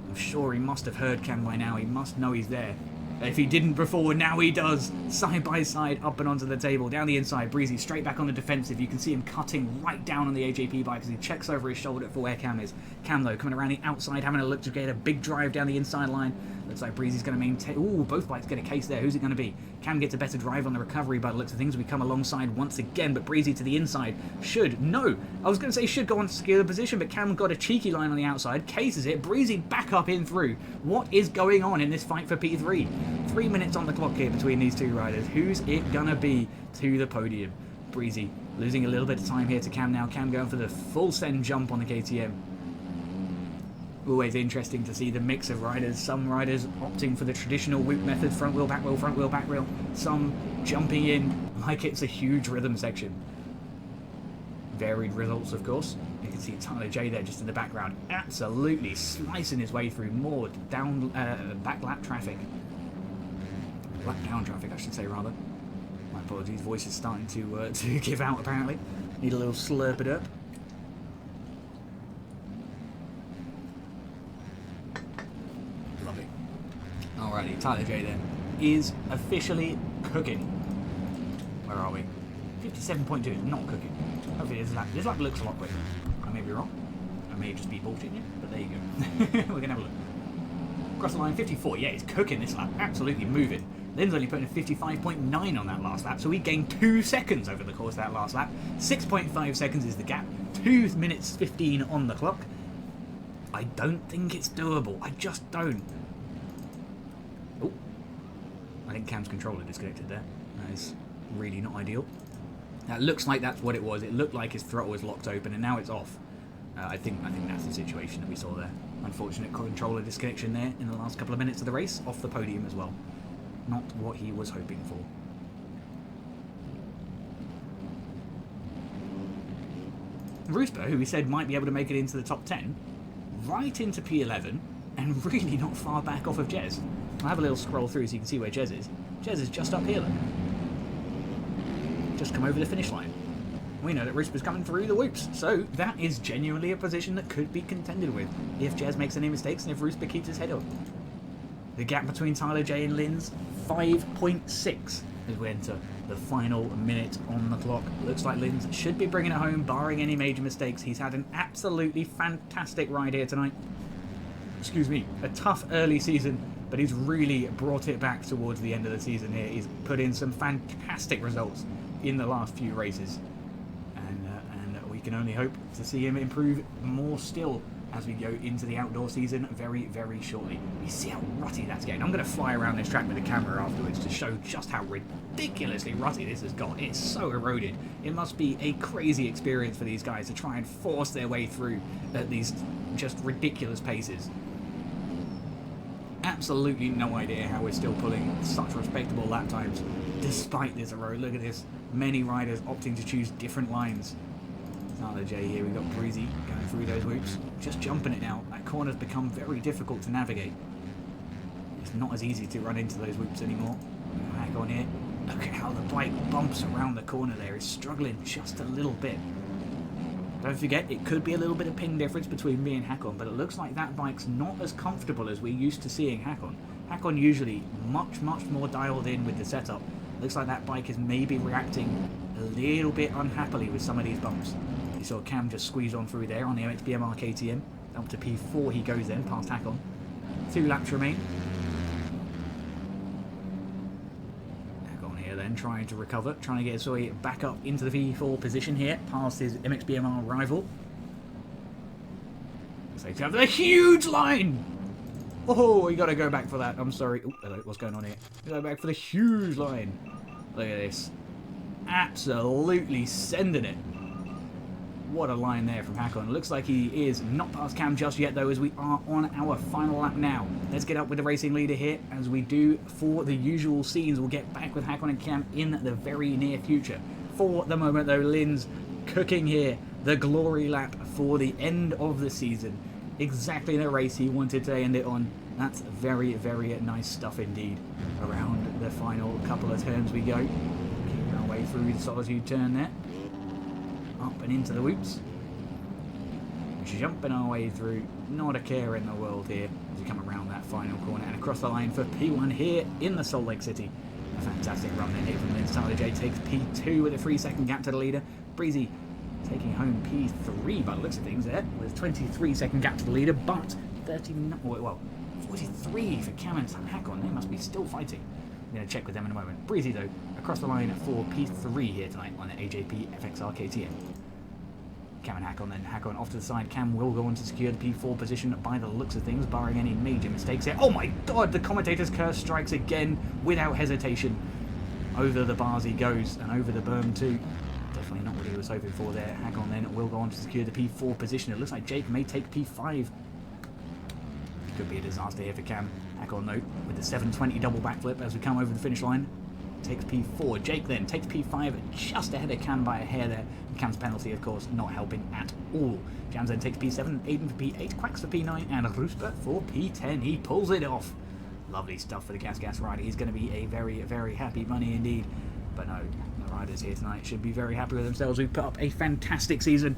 I'm sure he must have heard Cam by now. He must know he's there. If he didn't before, now he does. Side by side, up and onto the table, down the inside. Breezy straight back on the defensive. You can see him cutting right down on the AJP bike as he checks over his shoulder for where Cam is. Cam, though, coming around the outside, having a look to get a big drive down the inside line. Looks like Breezy's going to maintain... Ooh, both bikes get a case there. Who's it going to be? Cam gets a better drive on the recovery by the looks of things. We come alongside once again, but Breezy to the inside should... No! I was going to say should go on to secure the position, but Cam got a cheeky line on the outside, cases it. Breezy back up in through. What is going on in this fight for P3? 3 minutes on the clock here between these two riders. Who's it going to be to the podium? Breezy losing a little bit of time here to Cam now. Cam going for the full send jump on the KTM. Always interesting to see the mix of riders. Some riders opting for the traditional whoop method, front wheel, back wheel. Some jumping in like it's a huge rhythm section. Varied results, of course. You can see Tyler J there just in the background, absolutely slicing his way through more down back lap traffic. Lap down traffic, I should say, rather. My apologies, voice is starting to give out, apparently. Need a little slurp it up. Alrighty, Tyler J then is officially cooking. Where are we? 57.2 is not cooking. Hopefully this lap looks a lot quicker. I may be wrong. I may just be bullshitting you, but there you go. We're going to have a look. Across the line, 54. Yeah, he's cooking this lap. Absolutely moving. Lynn's only putting a 55.9 on that last lap, so he gained 2 seconds over the course of that last lap. 6.5 seconds is the gap. 2 minutes 15 on the clock. I don't think it's doable. I just don't. Oh, I think Cam's controller disconnected there. That is really not ideal. That looks like that's what it was. It looked like his throttle was locked open, and now it's off. I think that's the situation that we saw there. Unfortunate controller disconnection there in the last couple of minutes of the race, off the podium as well. Not what he was hoping for. Roosper, who we said might be able to make it into the top 10, right into P11, and really not far back off of Jez. I'll have a little scroll through so you can see where Jez is. Jez is just up here, look. Just come over the finish line. We know that Roosper's coming through the whoops, so that is genuinely a position that could be contended with if Jez makes any mistakes and if Roosper keeps his head up. The gap between Tyler J and Linz, 5.6 as we enter the final minute on the clock. Looks like Linz should be bringing it home, barring any major mistakes. He's had an absolutely fantastic ride here tonight. Excuse me, a tough early season, but he's really brought it back towards the end of the season here. He's put in some fantastic results in the last few races. And we can only hope to see him improve more still as we go into the outdoor season very, very shortly. You see how rutty that's getting. I'm going to fly around this track with the camera afterwards to show just how ridiculously rutty this has got. It's so eroded. It must be a crazy experience for these guys to try and force their way through at these just ridiculous paces. Absolutely no idea how we're still pulling such respectable lap times despite this erode. Look at this. Many riders opting to choose different lines. Tyler J here, we've got Breezy going through those whoops, just jumping it now. That corner's become very difficult to navigate. It's not as easy to run into those whoops anymore. Back on here. Look at how the bike bumps around the corner there. It's struggling just a little bit. Don't forget, it could be a little bit of ping difference between me and Hakon, but it looks like that bike's not as comfortable as we're used to seeing Hakon. Hakon usually much more dialed in with the setup. Looks like that bike is maybe reacting a little bit unhappily with some of these bumps. You saw Cam just squeeze on through there on the MX BMR KTM. Up to P4 he goes then, past Hakon. 2 laps remain. Hakon here then, trying to recover, trying to get his way back up into the V4 position here, past his MX BMR rival. So he's got the huge line! Oh, we got to go back for that. I'm sorry. Oh, hello, what's going on here? We go back for the huge line. Look at this. Absolutely sending it. What a line there from Hakon. Looks like he is not past Cam just yet, though, as we are on our final lap now. Let's get up with the racing leader here, as we do for the usual scenes. We'll get back with Hakon and Cam in the very near future. For the moment, though, Lynn's cooking here. The glory lap for the end of the season. Exactly the race he wanted to end it on. That's very nice stuff indeed. Around the final couple of turns we go. Keeping our way through the solitude turn there. Up and into the whoops. Jumping our way through. Not a care in the world here as we come around that final corner and across the line for P1 here in the Salt Lake City. A fantastic run then here from Lynn. Tyler J takes P2 with a 3-second gap to the leader. Breezy taking home P3 by the looks of things there, with a 23-second gap to the leader, but 43 for Cam and Hakon. They must be still fighting. I'm going to check with them in a moment. Breezy, though, across the line for P3 here tonight on the AJP FXR KTM. Cam and Hakon then. Hakon off to the side. Cam will go on to secure the P4 position by the looks of things, barring any major mistakes here. Oh my god, the commentator's curse strikes again without hesitation. Over the bars he goes, and over the berm too. Definitely not what he was hoping for there. Hakon then will go on to secure the P4 position. It looks like Jake may take P5. Could be a disaster here for Cam. Hakon though, with the 720 double backflip as we come over the finish line. Takes P4. Jake then takes P5 just ahead of Cam by a hair there. And Cam's penalty, of course, not helping at all. Jams then takes P7, Aiden for P8, Quacks for P9, and Roosper for P10. He pulls it off. Lovely stuff for the Gas rider. He's going to be a very happy bunny indeed. But no, the riders here tonight should be very happy with themselves. We've put up a fantastic season.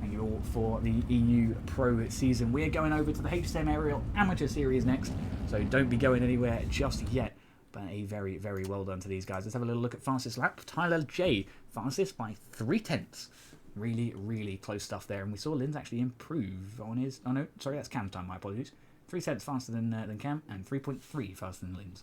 Thank you all for the EU Pro season. We're going over to the HSM ARL Amateur Series next, so don't be going anywhere just yet. But a very well done to these guys. Let's have a little look at fastest lap. Tyler J, fastest by 0.3. Really close stuff there. And we saw Lynn's actually improve on his... Oh no, sorry, that's Cam's time, my apologies. 0.3 faster than Cam, and 3.3 faster than Lynn's.